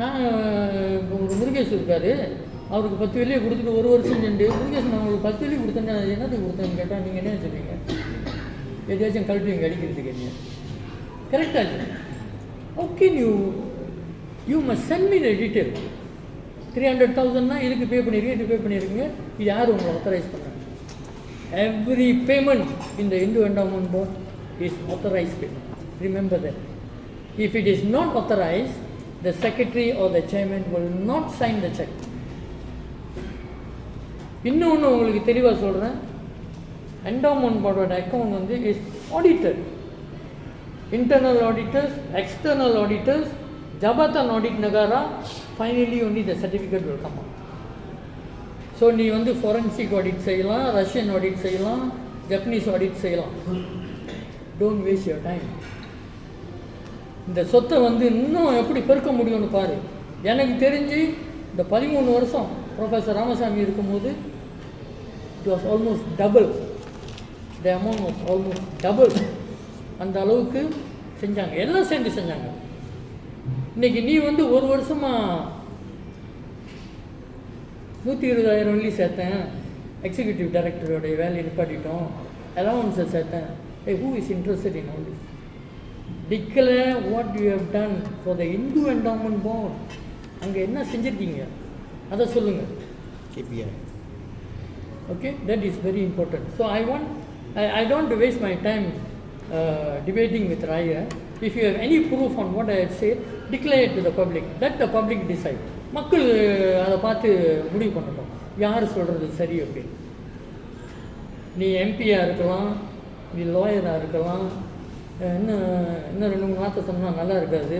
நான் ஒரு முருகேஷ் இருக்கார், அவருக்கு 10 வெள்ளியை கொடுத்துட்டு 1 வருஷம் சென்று, முருகேஷ் நான் உங்களுக்கு 10 வெள்ளி கொடுத்தேன்னா என்னத்துக்கு கொடுத்தேன்னு கேட்டால் நீங்கள் என்ன சொல்லுவீங்க? எதாச்சும் கழட்டி இங்கே அடிக்கிறதுக்கு என்ன கரெக்டாக இல்லை. Okay, you must send me the detail. 300,000னா இதுக்கு பே பண்ணியிருக்கீங்க, இது பே பண்ணியிருக்கீங்க, இது யார் உங்களை ஆத்தரைஸ் பண்ணுறாங்க? எவ்ரி பேமெண்ட் இந்த Hindu endowment board is authorised payment. Remember that. If it is not authorised, the secretary or the chairman will not sign the check. இன்னொன்று உங்களுக்கு தெளிவாக சொல்கிறேன், என்டோமெண்ட் போர்டோட அக்கௌண்ட் வந்து is audited. Internal auditors, external auditors, ஜபத்தன் audit நகாரா, finally only the certificate will come out. So நீ வந்து ஃபாரன்சிக் ஆடிட் செய்யலாம், ரஷ்யன் ஆடிட் செய்யலாம், ஜப்பனீஸ் ஆடிட் செய்யலாம். Don't waste your time. இந்த சொத்தை வந்து இன்னும் எப்படி பெருக்க முடியும்னு பாரு. எனக்கு தெரிஞ்சு இந்த 13 வருஷம் ப்ரொஃபஸர் ராமசாமி இருக்கும்போது it was almost double, the amount was almost double. அந்த அளவுக்கு செஞ்சாங்க, எல்லாம் சேர்ந்து செஞ்சாங்க. இன்றைக்கி நீ வந்து 1 வருஷமாக 120,000 வெள்ளி சேர்த்தேன், எக்ஸிக்யூட்டிவ் டைரக்டரோடைய வேலையை நிப்பாட்டிட்டோம், அலவன்ஸை சேர்த்தேன். Who is interested in all this? Declare what you have done for the Hindu Endowment Board. அங்கே என்ன செஞ்சுருக்கீங்க அதை சொல்லுங்கள். KPI. Okay, that is very important. So I don't want to waste my time debating with Rayer. If you have any proof on what I have said, declare it to the public. Let the public decide. மக்கள் அதை பார்த்து முடிவு பண்ணட்டும் யார் சொல்கிறது சரி அப்படின்னு. நீ எம்பியாக இருக்கலாம், நீ லாயராக இருக்கலாம், இன்னும் 2-3 வார்த்தை சொன்னால் நல்லா இருக்காது,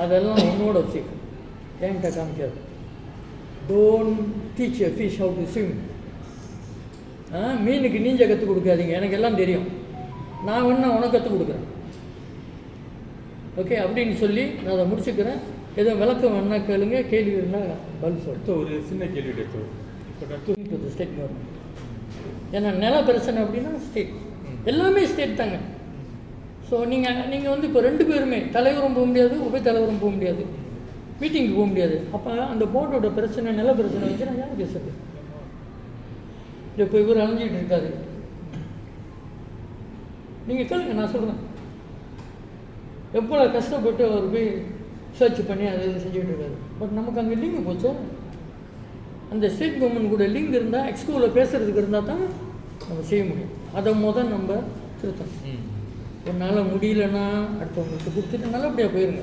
அதெல்லாம் உன்னோட வச்சுக்க, என்கிட்ட காமிக்காது. Don't teach a fish how to swim. மீனுக்கு நீஞ்ச கற்றுக் கொடுக்காதீங்க, எனக்கு எல்லாம் தெரியும், நான் வேணா உனக்கு கற்றுக் கொடுக்குறேன், ஓகே அப்படின்னு சொல்லி நான் அதை முடிச்சுக்கிறேன். ஏதோ விளக்கம் வேணா கேளுங்க, கேள்வி வேணா பதில் சொல்லிட்டு ஒரு சின்ன கேள்வி இப்போ ஸ்டேட் கவர்மெண்ட். ஏன்னா நில பிரச்சனை அப்படின்னா ஸ்டேட், எல்லாமே ஸ்டேட் தாங்க. ஸோ நீங்கள் வந்து இப்போ 2 பேருமே தலைவரும் போக முடியாது, உப தலைவரும் போக முடியாது, மீட்டிங்கு போக முடியாது. அப்போ அந்த போர்டோட பிரச்சனை நில பிரச்சனை வச்சு நான் யார் பேசுறது? இப்போ இவர் அலைஞ்சிட்டு இருக்காரு, நீங்கள் கேளுங்க, நான் சொல்கிறேன். எவ்வளோ கஷ்டப்பட்டு அவர் போய் சர்ச் பண்ணி அதை செஞ்சுக்கிட்டு இருக்காரு. பட் நமக்கு அங்கே லிங்க் போச்சோ, அந்த ஸ்டேட் கவர்மெண்ட் கூட லிங்க் இருந்தால், எக்ஸ்கூவில் பேசுகிறதுக்கு இருந்தால் தான் நம்ம செய்ய முடியும். அதை நம்ம திருத்தணும். உன்னால் முடியலன்னா அடுத்தவங்களுக்கு கொடுத்துட்டு நல்லபடியாக போயிருங்க,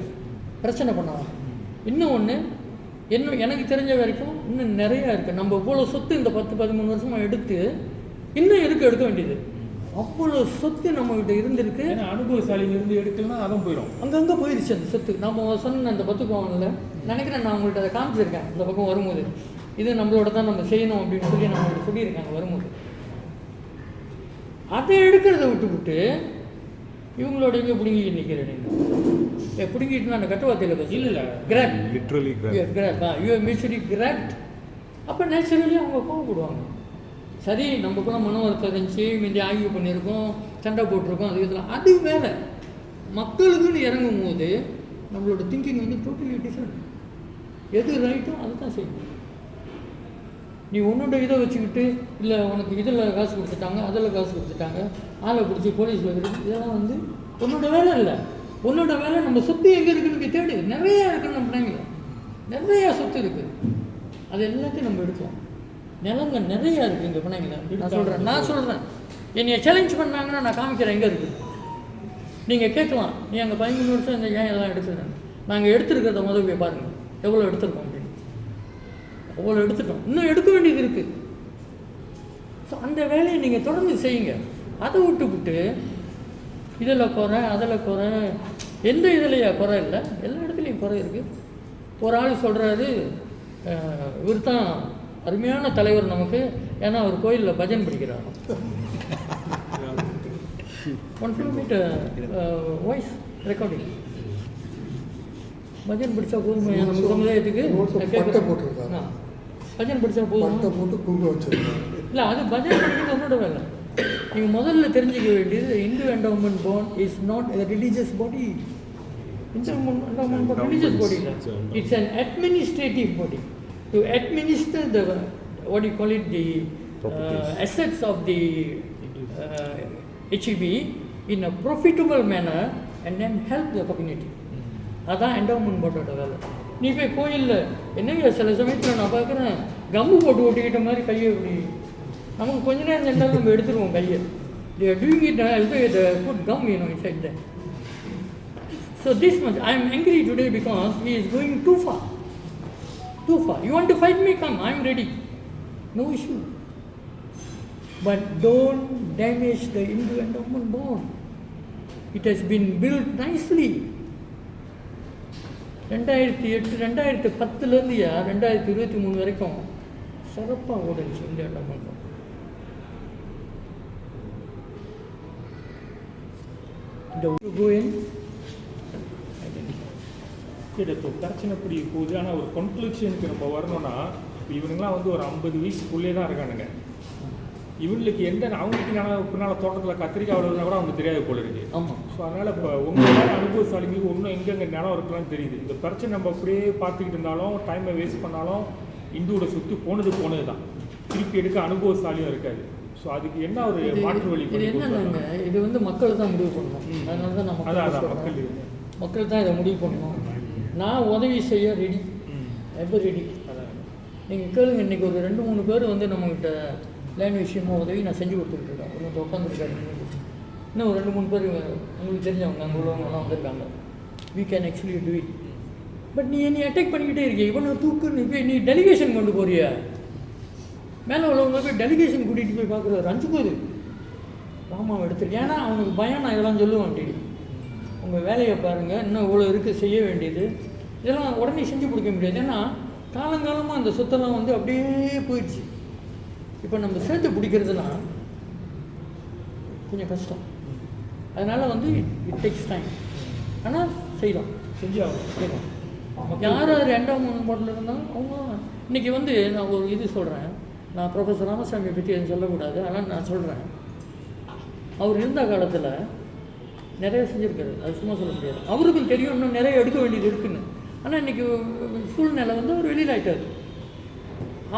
பிரச்சனை பண்ணலாம். இன்னும் ஒன்று, எனக்கு தெரிஞ்ச வரைக்கும் இன்னும் நிறையா இருக்குது. நம்ம இவ்வளோ சொத்து இந்த 10-13 வருஷமாக எடுத்து இன்னும் எடுக்க வேண்டியது, அவ்வளோ சொத்து நம்மகிட்ட இருந்திருக்கு. அனுபவசாலிங்க இருந்து எடுக்கலன்னா அதான் போயிடும், அங்கங்கே போயிடுச்சு அந்த சொத்து. நம்ம சொன்ன அந்த 10 பவுனில் நினைக்கிறேன், நான் உங்கள்கிட்ட அதை காமிச்சிருக்கேன் இந்த பக்கம் வரும்போது, இது நம்மளோட தான் நம்ம செய்யணும் அப்படின்னு சொல்லி நான் உங்களுக்கு சொல்லியிருக்காங்க வரும்போது. அதை எடுக்கிறத விட்டு இவங்களோட இங்கே பிடுங்கி நிற்கிறேன். நீங்கள் பிடுங்கிட்டுனா அந்த கட்டுவார்த்தையில் பற்றி இல்லை grad, literally grad mutually grad. அப்போ நேச்சுரலி அவங்க கோவப்படுவாங்க. சரி, நம்ம கூட மன வருத்தம் இருந்துச்சு, மீதி ஆய்வு பண்ணியிருக்கோம், சண்டை போட்டிருக்கோம், அது இதெல்லாம் அது வேலை. மக்களுக்குன்னு இறங்கும் போது நம்மளோட திங்கிங் வந்து டோட்டலி டிஃப்ரெண்ட். எது ரைட்டோ அதை தான் செய்யணும். நீ உன்னோட இதை வச்சுக்கிட்டு, இல்லை உனக்கு இதில் காசு கொடுத்துட்டாங்க, அதில் காசு கொடுத்துட்டாங்க, ஆளை பிடிச்சி போலீஸில் இருக்குது, இதெல்லாம் வந்து உன்னோட வேலை இல்லை. உன்னோட வேலை நம்ம சொத்து எங்கே இருக்குன்னு தேடு. நிறையா இருக்குன்னு நம்ம பிள்ளைங்கள நிறையா சொத்து இருக்குது, அது எல்லாத்தையும் நம்ம எடுக்கலாம். நிலங்க நிறையா இருக்குது இங்கே பிள்ளைங்கள. நான் சொல்கிறேன் என்னைய சேலஞ்ச் பண்ணாங்கன்னா நான் காமிக்கிறேன் எங்கே இருக்குது. நீங்கள் கேட்கலாம், நீ அங்கே 13 வருஷம் இந்த ஏன் எல்லாம் எடுத்துக்கிறேன். நாங்கள் எடுத்துருக்கிறத முதல் பாருங்கள் எவ்வளோ எடுத்துருக்கோம் அப்படின்னு. அவ்வளோ எடுத்துட்டோம், இன்னும் எடுக்க வேண்டியது இருக்குது. ஸோ அந்த வேலையை நீங்கள் தொடர்ந்து செய்யுங்க. அதை விட்டு இதில் குறை, அதில் குறை, எந்த இதுலையா குறை இல்லை, எல்லா இடத்துலையும் குறை இருக்குது. ஒரு ஆள் சொல்கிறாரு, இவர் தான் அருமையான தலைவர் நமக்கு, ஏன்னா அவர் கோயிலில் பஜன் படிக்கிறார். 1 கிலோமீட்டர் வாய்ஸ் ரெக்கார்டிங் பஜன் படித்தா போதும் நம்ம சமுதாயத்துக்கு. பஜன் படித்தா போதும் இல்லை, அது பஜன் படிக்கிறது உன்னோட வேலை. நீங்கள் முதல்ல தெரிஞ்சுக்க வேண்டியது, Hindu endowment board is not a religious body. Endowment board religious body இல்லை, it's an administrative body to administer the what do you call it, the assets of the HEB in a profitable manner and then help the community. அதான் endowment போர்டோட வேலை. நீ போய் கோயிலில் என்னங்க சில சமயத்தில் நான் பார்க்குறேன், கம்மு போட்டு ஓட்டிக்கிட்ட மாதிரி கையை இப்படி, நமக்கு கொஞ்ச நேரம் சென்றாலும் நம்ம எடுத்துருவோம் கையை. they are doing it with put gum inside there. So this much I am angry today because he is going too far. You want to fight me, come, I am ready, no issue, but don't damage the Hindu Endowment Board. It has been built nicely. 2008 2010 2023 வரைக்கும் சிறப்பாக ஓடுச்சு இந்த endowment board. இப்போ பிரச்சனை இப்படி போகுது. ஆனால் ஒரு கன்க்ளூஷனுக்கு நம்ம வரணும்னா, இவனுங்களாம் வந்து ஒரு 50 வயசுக்குள்ளே தான் இருக்கானுங்க. இவங்களுக்கு எந்த அவங்களுக்கு பின்னால் தோட்டத்தில் கத்திரிக்காய் வளர்னா கூட அவங்க தெரியாது போல இருக்கு. ஆமாம். ஸோ அதனால் இப்போ உங்கள் அனுபவசாலிங்களுக்கு ஒன்றும் எங்கெங்கே நிலம் இருக்கலாம்னு தெரியுது. இந்த பிரச்சனை நம்ம அப்படியே பார்த்துக்கிட்டு இருந்தாலும், டைமை வேஸ்ட் பண்ணாலும், இந்துவோட சொத்து போனது தான், திருப்பி எடுக்க அனுபவசாலியும் இருக்காது. ஸோ அதுக்கு என்ன ஒரு மாற்று வழி? இது என்னன்னாங்க, இது வந்து மக்கள் தான் முடிவு பண்ணணும். அதனால தான் நம்ம மக்கள் தான் இதை முடிவு பண்ணணும். நான் உதவி செய்ய ரெடி, எப்போ ரெடி. நீங்கள் கேளுங்க, இன்றைக்கி ஒரு 2-3 பேர் வந்து நம்மகிட்ட லேண்ட் விஷயமாக உதவி நான் செஞ்சு கொடுத்துக்கிட்டு இருக்கேன். ஒன்று உட்காந்துருக்காரு, இன்னும் ஒரு 2-3 பேர் உங்களுக்கு தெரிஞ்சவங்க அங்கே உள்ளவங்கலாம் வந்திருக்காங்க. we can actually do it. But நீ என்னை அட்டாக் பண்ணிக்கிட்டே இருக்கிய, இவனை தூக்குன்னு நீ டெலிகேஷன் கொண்டு போறியா? மேலே உள்ளவங்க போய் டெலிகேஷன் கூட்டிகிட்டு போய் பார்க்குறாரு, 5 பேர் ராமாவை எடுத்துருக்கு. ஏன்னா அவனுக்கு பயம், நான் இதெல்லாம் சொல்லுவேன் அப்படின்னு. உங்கள் வேலையை பாருங்கள், இன்னும் இவ்வளோ இருக்குது செய்ய வேண்டியது, இதெல்லாம் உடனே செஞ்சு கொடுக்க முடியாது. ஏன்னா காலங்காலமாக அந்த சொத்தெல்லாம் வந்து அப்படியே போயிடுச்சு. இப்போ நம்ம சேர்த்து பிடிக்கிறதுலாம் கொஞ்சம் கஷ்டம். அதனால் வந்து இட் டேக்ஸ் டைம். ஆனால் செய்யலாம், செஞ்சு ஆகும். யார் யார் எண்டோமெண்ட் போர்டில் இருந்தாலும் அவங்க இன்றைக்கி வந்து நான் ஒரு இது சொல்கிறேன். நான் ப்ரொஃபஸர் ராமசாமியை பற்றி எதுவும் சொல்லக்கூடாது, ஆனால் நான் சொல்கிறேன். அவர் இருந்த காலத்தில் நிறைய செஞ்சுருக்காரு, அது சும்மா சொல்ல முடியாது. அவருக்கும் தெரியும் இன்னும் நிறைய எடுக்க வேண்டியது இருக்குன்னு. ஆனால் இன்றைக்கி சூழ்நிலை வந்து அவர் வெளியில் ஆகிட்டார்.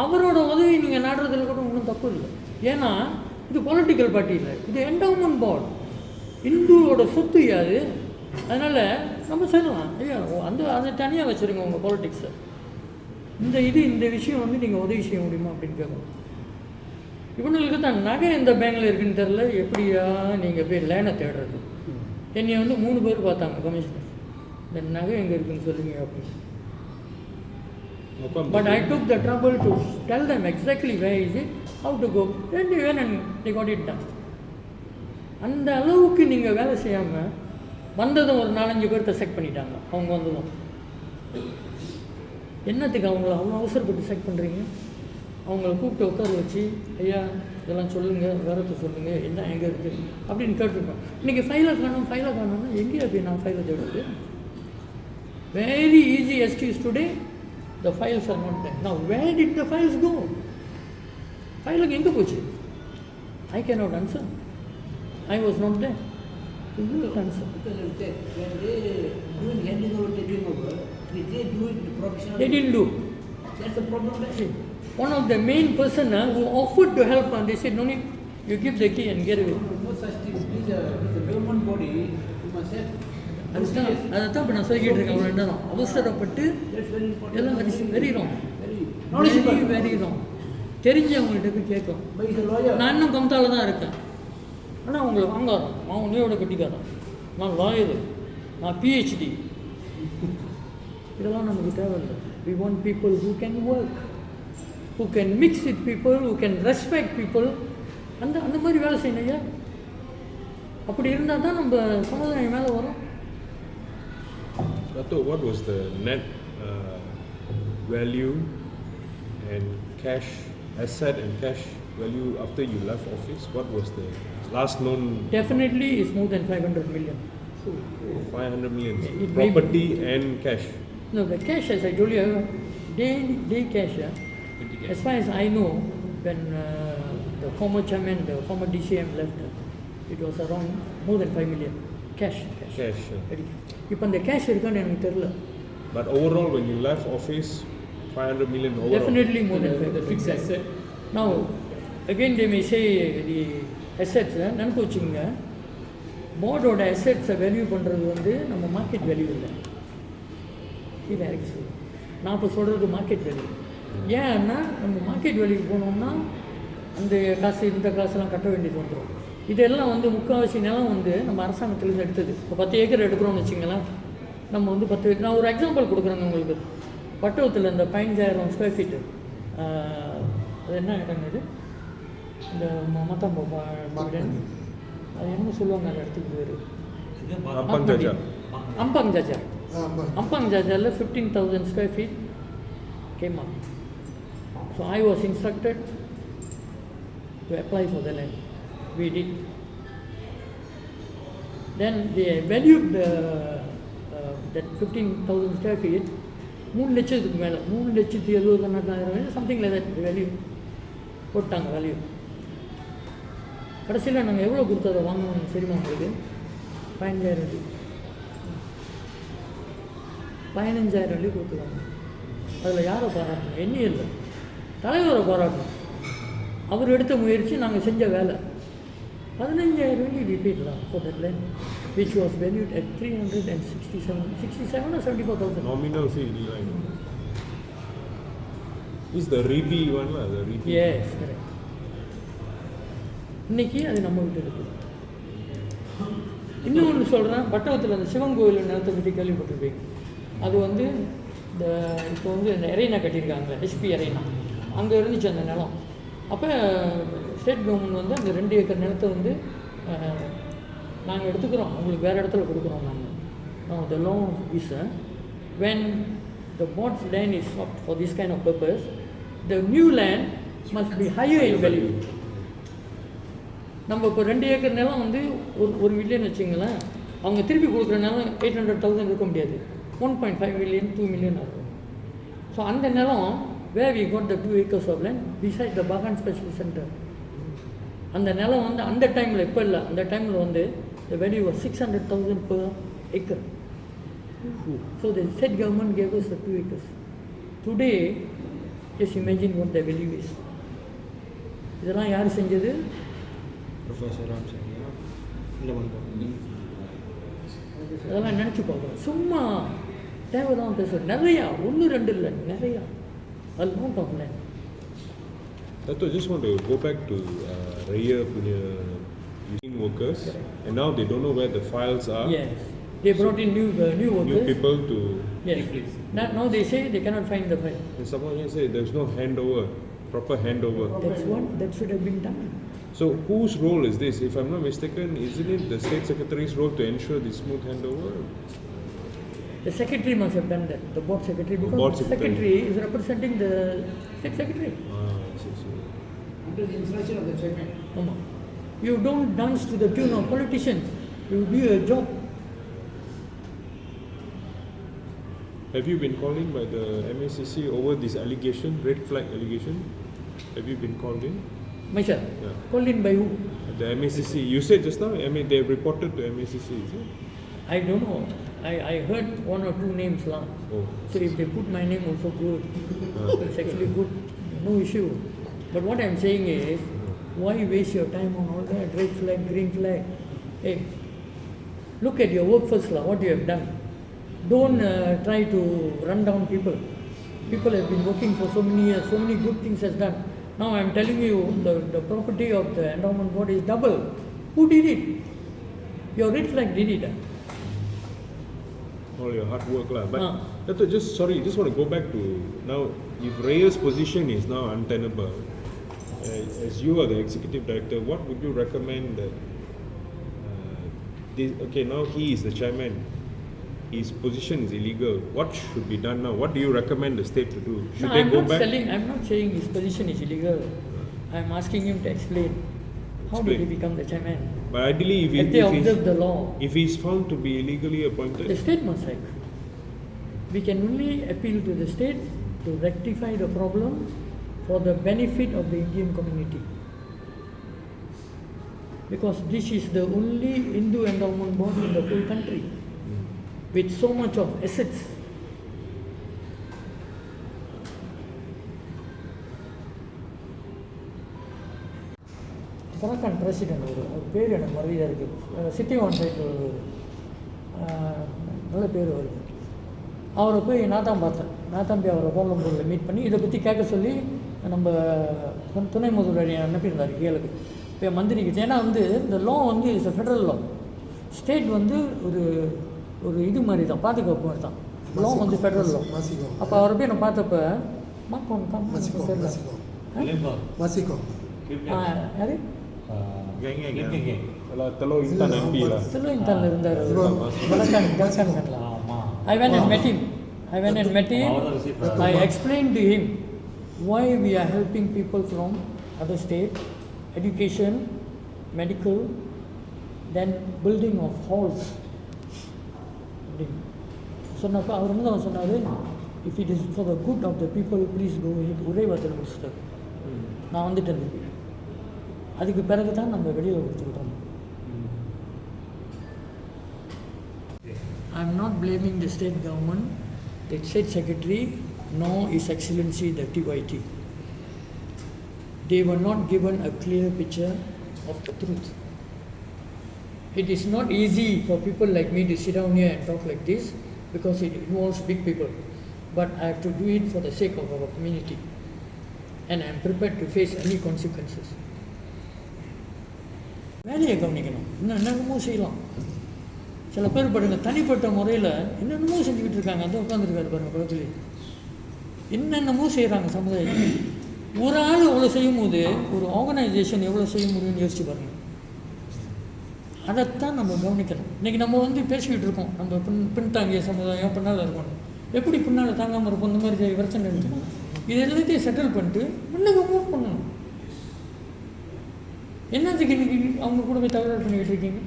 அவரோட உதவி நீங்கள் நாடுறதுல கூட ஒன்றும் தப்பு இல்லை. ஏன்னா இது பொலிட்டிக்கல் பார்ட்டி இல்லை, இது எண்டோமெண்ட் போர்டு, இந்துவோட சொத்து அது. அதனால் நம்ம செய்யலாம். ஐயா அந்த அதை தனியாக வச்சுருங்க உங்கள் பாலிட்டிக்ஸை. இந்த விஷயம் வந்து நீங்கள் உதவி செய்ய முடியுமா அப்படின்னு கேட்கணும். இவனுங்களுக்கு தான் நகை எந்த பேங்கில் இருக்குன்னு தெரில, எப்படியா நீங்கள் போய் லேனை தேடுறது. என்னை வந்து 3 பேர் பார்த்தாங்க கமிஷனர், இந்த நகை எங்கே இருக்குன்னு சொல்லுங்க அப்படின்னு. But I took the trouble to tell them exactly where is it, how to go. Then they went and they got it done. அந்த அளவுக்கு நீங்கள் வேலை செய்யாமல் வந்ததும் ஒரு 4-5 பேர்த்த செக் பண்ணிட்டாங்க. அவங்க வந்ததும் என்னத்துக்கு அவங்கள அவ்வளோ அவசரப்பட்டு செக் பண்ணுறீங்க? அவங்கள கூப்பிட்டு உட்கார வச்சு, ஐயா இதெல்லாம் சொல்லுங்கள், வேறத்தை சொல்லுங்கள், என்ன எங்கே இருக்குது அப்படின்னு கேட்டுருக்கோம். இன்றைக்கி ஃபைலை காணோம்னா எங்கேயா போய் நான் ஃபைலை தேடுறது? Very easy excuse today, the files are not there. Now where did the files go? ஃபைலுக்கு எங்கே போச்சு? I cannot answer. I was not there. You will answer. Because when they doing handing over, taking over, they do it professionally. They didn't do. That's the problem. See, one of the main person who offered to help, and they said, no need, you give the key and get away. No such thing. This is a government body. You must have. அதைத்தான் இப்போ நான் சொல்லிக்கிட்டு இருக்கேன். அவ்வளோ நேரம் அவசரப்பட்டு எல்லாம் very wrong, very wrong. தெரிஞ்சவங்கள்ட்ட போய் கேட்கும். நான் இன்னும் கம்தாவில் தான் இருக்கேன், ஆனால் அவங்கள வாங்காதான், நான் உன்னையோட கட்டிக்காதான், நான் லாயரு, நான் PhD. இதெல்லாம் நமக்கு தேவையில்லை. We want people who can work, who can mix with people, who can respect people. அந்த மாதிரி வேலை செய்யணும் ஐயா. அப்படி இருந்தால் தான் நம்ம சமுதாயம் மேலே வரும். Dato, what was the net value and cash asset and cash value after you left office? What was the last known? Definitely is more than 500 million. 500 million. It Property and cash. No, the cash, as I told you, day cash. As far as I know, when the former chairman, the former DCM left, it was around more than 5 million. Cash. இப்போ அந்த cash இருக்கான்னு எனக்கு தெரியல. But overall, when you left office, 500 million overall. Definitely more than 500. The fixed asset. Now, again they may say the assets, நான் கோச்சிங்க போர்டோட அசெட்ஸை value பண்ணுறது வந்து நம்ம market value இல்லை. இது எனக்கு சொல்லு, நான் இப்போ சொல்கிறது மார்க்கெட் வேல்யூ. ஏன்னா நம்ம மார்க்கெட் வேல்யூ போனோம்னா அந்த காசு இந்த காசுலாம் கட்ட வேண்டியது வந்துடும். இதெல்லாம் வந்து முக்கால்வாசி நிலம் வந்து நம்ம அரசாங்கத்துலேருந்து எடுத்தது. இப்போ 10 ஏக்கர் எடுக்கிறோம்னு வச்சிங்களேன், நம்ம வந்து 10. நான் ஒரு எக்ஸாம்பிள் கொடுக்குறேங்க உங்களுக்கு. பட்டவத்தில் இந்த 15,000 ஸ்கொயர் ஃபீட்டு, அது என்ன இடங்க இது, இந்த மத்தாம்பா கார்டன், அது என்ன சொல்லுவாங்க அந்த இடத்துக்கு பேர்? அம்பாங் ஜாஜாரில் 15,000 square feet came up. So I was instructed to apply for the land. We did. Then they valued that 15,000 square feet 3 லட்சத்துக்கு மேலே, 3,70,000 சம்திங் லைக் தட் வேல்யூ போட்டாங்க வேல்யூ. கடைசியில் நாங்கள் எவ்வளோ கொடுத்து அதை வாங்கணும் சரிமா உங்களுக்கு? 15,000 கொடுத்துருவாங்க. அதில் யாரை பாராட்டணும்? எண்ணி இல்லை, தலைவரை பாராட்டணும். அவர் எடுத்த முயற்சி, நாங்கள் செஞ்ச வேலை. 15,000 we paid for that land, which was valued at 367 or 74,000. Nominal fee, is the REBI one, the REBI? Yes, correct. இன்னைக்கு அது நம்ம வீட்டு இருக்குது. இன்னொன்று சொல்கிறேன், பட்டவத்தில் அந்த சிவன் கோயில் நிலத்தை பற்றி கேள்விப்பட்டிருப்பீங்க. அது வந்து இந்த இப்போ வந்து இந்த அரேனா கட்டியிருக்காங்க, SP அரேனா, அங்கே இருந்துச்சு அந்த நிலம். அப்போ ஸ்டேட் கவர்மெண்ட் வந்து அந்த 2 ஏக்கர் நிலத்தை வந்து நாங்கள் எடுத்துக்கிறோம், உங்களுக்கு வேறு இடத்துல கொடுக்குறோம் நாங்கள். Now the law is when the board's land is sought for this kind of purpose, the new land must be higher in value. நம்ம இப்போ 2 ஏக்கர் நிலம் வந்து ஒரு மில்லியன் வச்சுங்களேன், அவங்க திருப்பி கொடுக்குற நிலம் 800,000 இருக்க முடியாது, 1.5 million 2 million இருக்கும். ஸோ அந்த நிலம் where we got the 2 acres of land beside the Bagan Special Center, அந்த நிலம் வந்து அந்த டைமில், இப்போ இல்லை, அந்த டைமில் வந்து the value was 600,000 per acre. So the state government gave us the 2 acres. Today, just imagine what the value is. இதெல்லாம் யார் செஞ்சது? ப்ரொஃபஸர் ராமச்சந்திரன் இல்லை அதெல்லாம் நினச்சி பார்க்குறோம். சும்மா தேவைதான் பேசுகிறோம். நிறையா, 1-2 இல்லை, நிறையா, a lot of land. That's I just want to go back to Rayer union workers. Correct. And now they don't know where the files are. Yes, they brought in new workers. New people to. Yes. Now they say they cannot find the file. And someone here say there's no handover, proper handover. That's what that should have been done. So whose role is this? If I'm not mistaken, isn't it the State Secretary's role to ensure the smooth handover? The secretary must have done that, the board secretary, because board the secretary is representing the state secretary. Under the instruction of the chairman. You don't dance to the tune of politicians. You do your job. Have you been called in by the MACC over this allegation, red flag allegation? Have you been called in? Myself? Yeah. Called in by who? The MACC. You said just now, they have reported to MACC, is it? I don't know. I heard 1 or 2 names lah. Oh. So if they put my name also good. It's actually good, no issue. But what I'm saying is, why waste your time on all that red flag, green flag? Hey, look at your work first lah, what you have done. Don't try to run down people. People have been working for so many years, so many good things has done. Now I'm telling you, the property of the endowment board is double. Who did it? Your red flag did it. All your hard work lah. But Dato, just want to go back to now. If Rayer's position is now untenable, as you are the executive director, what would you recommend that? Now he is the chairman. His position is illegal. What should be done now? What do you recommend the state to do? Should they go back? I'm not saying his position is illegal. I'm asking him to explain. How did he become the chairman? But ideally, if they observe the law, if he is found to be illegally appointed, the state must act. We can only appeal to the state to rectify the problem for the benefit of the Indian community. Because this is the only Hindu endowment board in the whole country with so much of assets. Uttarakhand president, பேர் எனக்கு மறதியாக இருக்குது, sitting on site நல்ல பேர் வருது. அவரை போய் நான் தான் பார்த்தேன். நான் தம்பி அவரை கோலம்பூரில் மீட் பண்ணி இதை பற்றி கேட்க சொல்லி நம்ம துணை முதல்வர் அனுப்பியிருந்தார் கேளுக்கு இப்போ மந்திரிக்கிட்ட. ஏன்னா வந்து இந்த லா வந்து இட்ஸ் ஃபெடரல் லா, ஸ்டேட் வந்து ஒரு இது மாதிரி தான், பாதுகாப்பு மாதிரி தான். லா வந்து ஃபெடரல் லா. அப்போ அவரை போய் நான் பார்த்தப்ப யாரு Telur Intan MP lah. Telur Intan இருந்தார். I went and met him. I explained to him why we are helping people from other state, education, medical, then building of halls. சொன்னப்போ அவர் வந்து அவர் சொன்னார், if it is for the good of the people, please go ahead. ஒரே வார்த்தையில் முடிச்சுட்டார். நான் வந்துட்டேன். அதுக்கு பிறகு தான் நம்ம வெளியில் கொடுத்துக்கிட்டோம். I am not blaming the state government, the state secretary, nor His Excellency the TYT. They were not given a clear picture of the truth. It is not easy for people like me to sit down here and talk like this because it involves big people. But I have to do it for the sake of our community. And I am prepared to face any consequences. வேலையை கவனிக்கணும், என்னென்னமோ செய்யலாம். சில பேர் பாருங்க தனிப்பட்ட முறையில் என்னென்னமோ செஞ்சுக்கிட்டு இருக்காங்க. அந்த உட்காந்துருக்காரு பாருங்க பக்கத்துல, என்னென்னமோ செய்கிறாங்க சமுதாயத்துக்கு. ஒரு ஆள் எவ்வளோ செய்யும் போது ஒரு ஆர்கனைசேஷன் எவ்வளோ செய்ய முடியும்னு யோசிச்சு பாருங்கள். அதைத்தான் நம்ம கவனிக்கணும். இன்றைக்கி நம்ம வந்து பேசிக்கிட்டு இருக்கோம், நம்ம பின்தாங்கிய சமுதாயம் பின்னால் இருக்கணும். எப்படி பின்னால் தாங்காமல் இருக்கும் இந்த மாதிரி பிரச்சனை இருந்துச்சுன்னா இது எல்லாத்தையும் செட்டில் பண்ணிட்டு முன்னுக்கு மூவ் பண்ணணும். என்னத்துக்கு இன்றைக்கி அவங்க கூட போய் தகவல் பண்ணிக்கிட்டு இருக்கீங்க?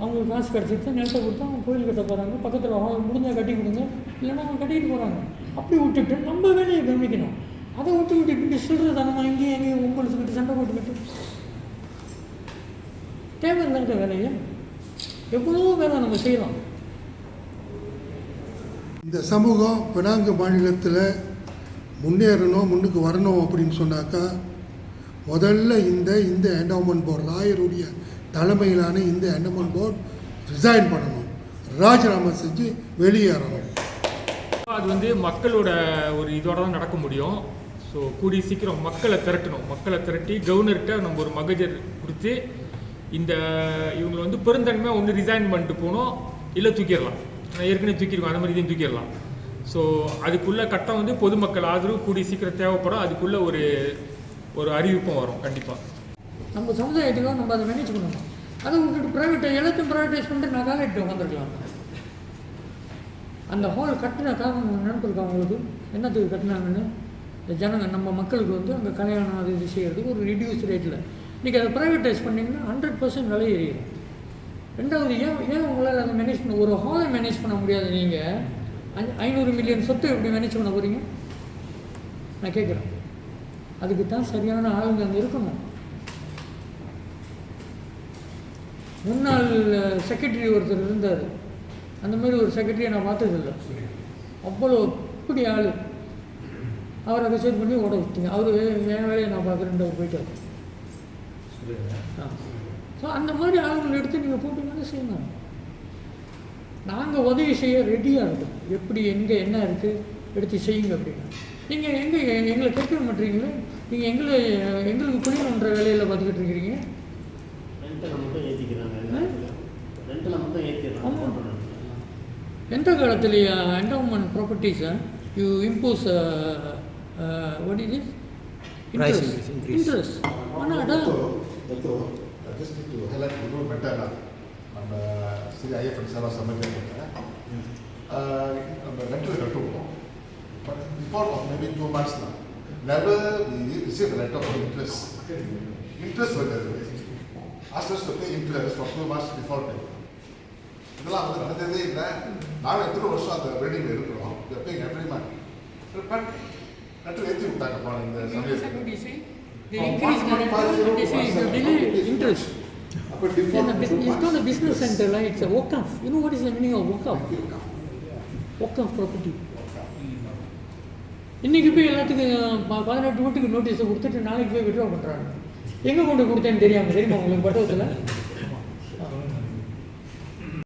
அவங்களுக்கு காசு கிடச்சிட்டு நிலத்தை கொடுத்தா அவங்க கோயில் கட்ட போகிறாங்க, பக்கத்தில் அவங்க முடிஞ்சால் கட்டி கொடுங்க, இல்லைன்னா அவங்க கட்டிட்டு போகிறாங்க. அப்படி விட்டுட்டு நம்ம வேலையை கவனிக்கணும். அதை விட்டு இப்படி சொல்கிறது நம்ம இங்கேயும் எங்கேயும் உங்களுக்கு சண்டை போட்டுக்கிட்டு தேவை இல்லாத வேலையை எவ்வளோ வேலை நம்ம செய்யலாம். இந்த சமூகம் பெனாங்கு மாநிலத்தில் முன்னேறணும், முன்னுக்கு வரணும் அப்படின்னு சொன்னாக்கா முதல்ல இந்த என்டோமெண்ட் போர்டு, ராயருடைய தலைமையிலான இந்த என்டோமெண்ட் போர்டு ரிசைன் பண்ணணும், ராஜினாமா செஞ்சு வெளியேறணும். அது வந்து மக்களோட ஒரு இதோட தான் நடக்க முடியும். ஸோ கூடிய சீக்கிரம் மக்களை திரட்டணும். மக்களை திரட்டி கவர்னர்கிட்ட நம்ம ஒரு மகஜர் கொடுத்து இந்த இவங்களை வந்து பெருந்தன்மையாக ஒன்று ரிசைன் பண்ணிட்டு போகணும், இல்லை தூக்கிடலாம். நான் ஏற்கனவே தூக்கிடுவேன், அந்த மாதிரி இதையும் தூக்கிடலாம். ஸோ அதுக்குள்ளே கட்டம் வந்து பொதுமக்கள் ஆதரவு கூடிய சீக்கிரம் தேவைப்படும். அதுக்குள்ளே ஒரு அறிவிப்பும் வரும் கண்டிப்பாக. நம்ம சமுதாயத்துக்காக நம்ம அதை மேனேஜ் பண்ணணும். அதை விட்டுட்டு எல்லாத்தையும் ப்ரைவேட்டைஸ் பண்ணிட்டு நான் காலேஜ் உட்காந்துருக்கலாம். அந்த ஹால் கட்டின காரணம் நினைப்பிருக்கா அவங்களுக்கு? என்னத்துக்கு கட்டினாங்கன்னு? இந்த ஜனங்க நம்ம மக்களுக்கு வந்து அங்கே கல்யாணம் அது இது செய்கிறதுக்கு ஒரு ரிடியூஸ் ரேட்டில். இன்றைக்கி அதை ப்ரைவேட்டைஸ் பண்ணிங்கன்னா 100% விலை ஏறிடும். ரெண்டாவது ஏன் உங்களால் அதை மேனேஜ் பண்ண, ஒரு ஹாலை மேனேஜ் பண்ண முடியாது? நீங்கள் 500 மில்லியன் சொத்து எப்படி மேனேஜ் பண்ண போகிறீங்க? நான் கேட்குறேன். அதுக்கு தான் சரியான ஆளுங்க அங்கே இருக்கணும். முன்னாள் செக்ரட்டரி ஒருத்தர் இருந்தார், அந்த மாதிரி ஒரு செக்ரட்டரியை நான் பார்த்ததில்லை. அவ்வளோ இப்படி ஆள், அவரை கச்சேரி பண்ணி ஓட விட்டீங்க. அவர் என் வேலையை நான் பார்க்குறேன், அவர் போயிட்டார். ஸோ அந்த மாதிரி ஆளுங்களை எடுத்து நீங்கள் போட்டிங்கன்னா செய்யணும். நாங்கள் உதவி செய்ய ரெடியாக இருக்கோம். எப்படி எங்கே என்ன இருக்குது எடுத்து செய்யுங்க அப்படின்னா. நீங்கள் எங்களை கேட்க மாட்டீங்களே? நீங்கள் எங்களுக்கு குடிமன்ற வேலையில் பார்த்துக்கிட்டு இருக்கிறீங்க. எந்த காலத்துலேயே என்டோமெண்ட் ப்ராப்பர்ட்டிஸை you impose what is it? Interest. ஆனால் அதான் just to highlight இன்னொரு மெட்டர் நம்ம சரி ஐஎஃப்என் சார் சமைக்க நம்ம ரெண்டில் கட்டுவோம். But before of maybe 2 months now never we receive a letter for interest வருது. ask us to pay interest for 2 months before pay. இதெல்லாம் வந்து நடந்ததே இல்லை. நாங்கள் எத்தனை வருஷம் அந்த பில்டிங்கில் இருக்கிறோம், paying every month. But letter ஏற்றி விட்டாங்க போன இந்த சமயத்தில். They increase the rental, they say if you delay interest. It's not a business center, right? It's a walk-off. You know what is the meaning of walk-off? Walk-off property. இன்றைக்கி போய் எல்லாத்துக்கும் 18 வீட்டுக்கு நோட்டீஸை கொடுத்துட்டு நாளைக்கு போய் விட்ரா பண்ணுறாங்க. எங்கே கொண்டு கொடுத்தேன்னு தெரியாமல், தெரியுமா உங்களுக்கு பட்டத்தில்?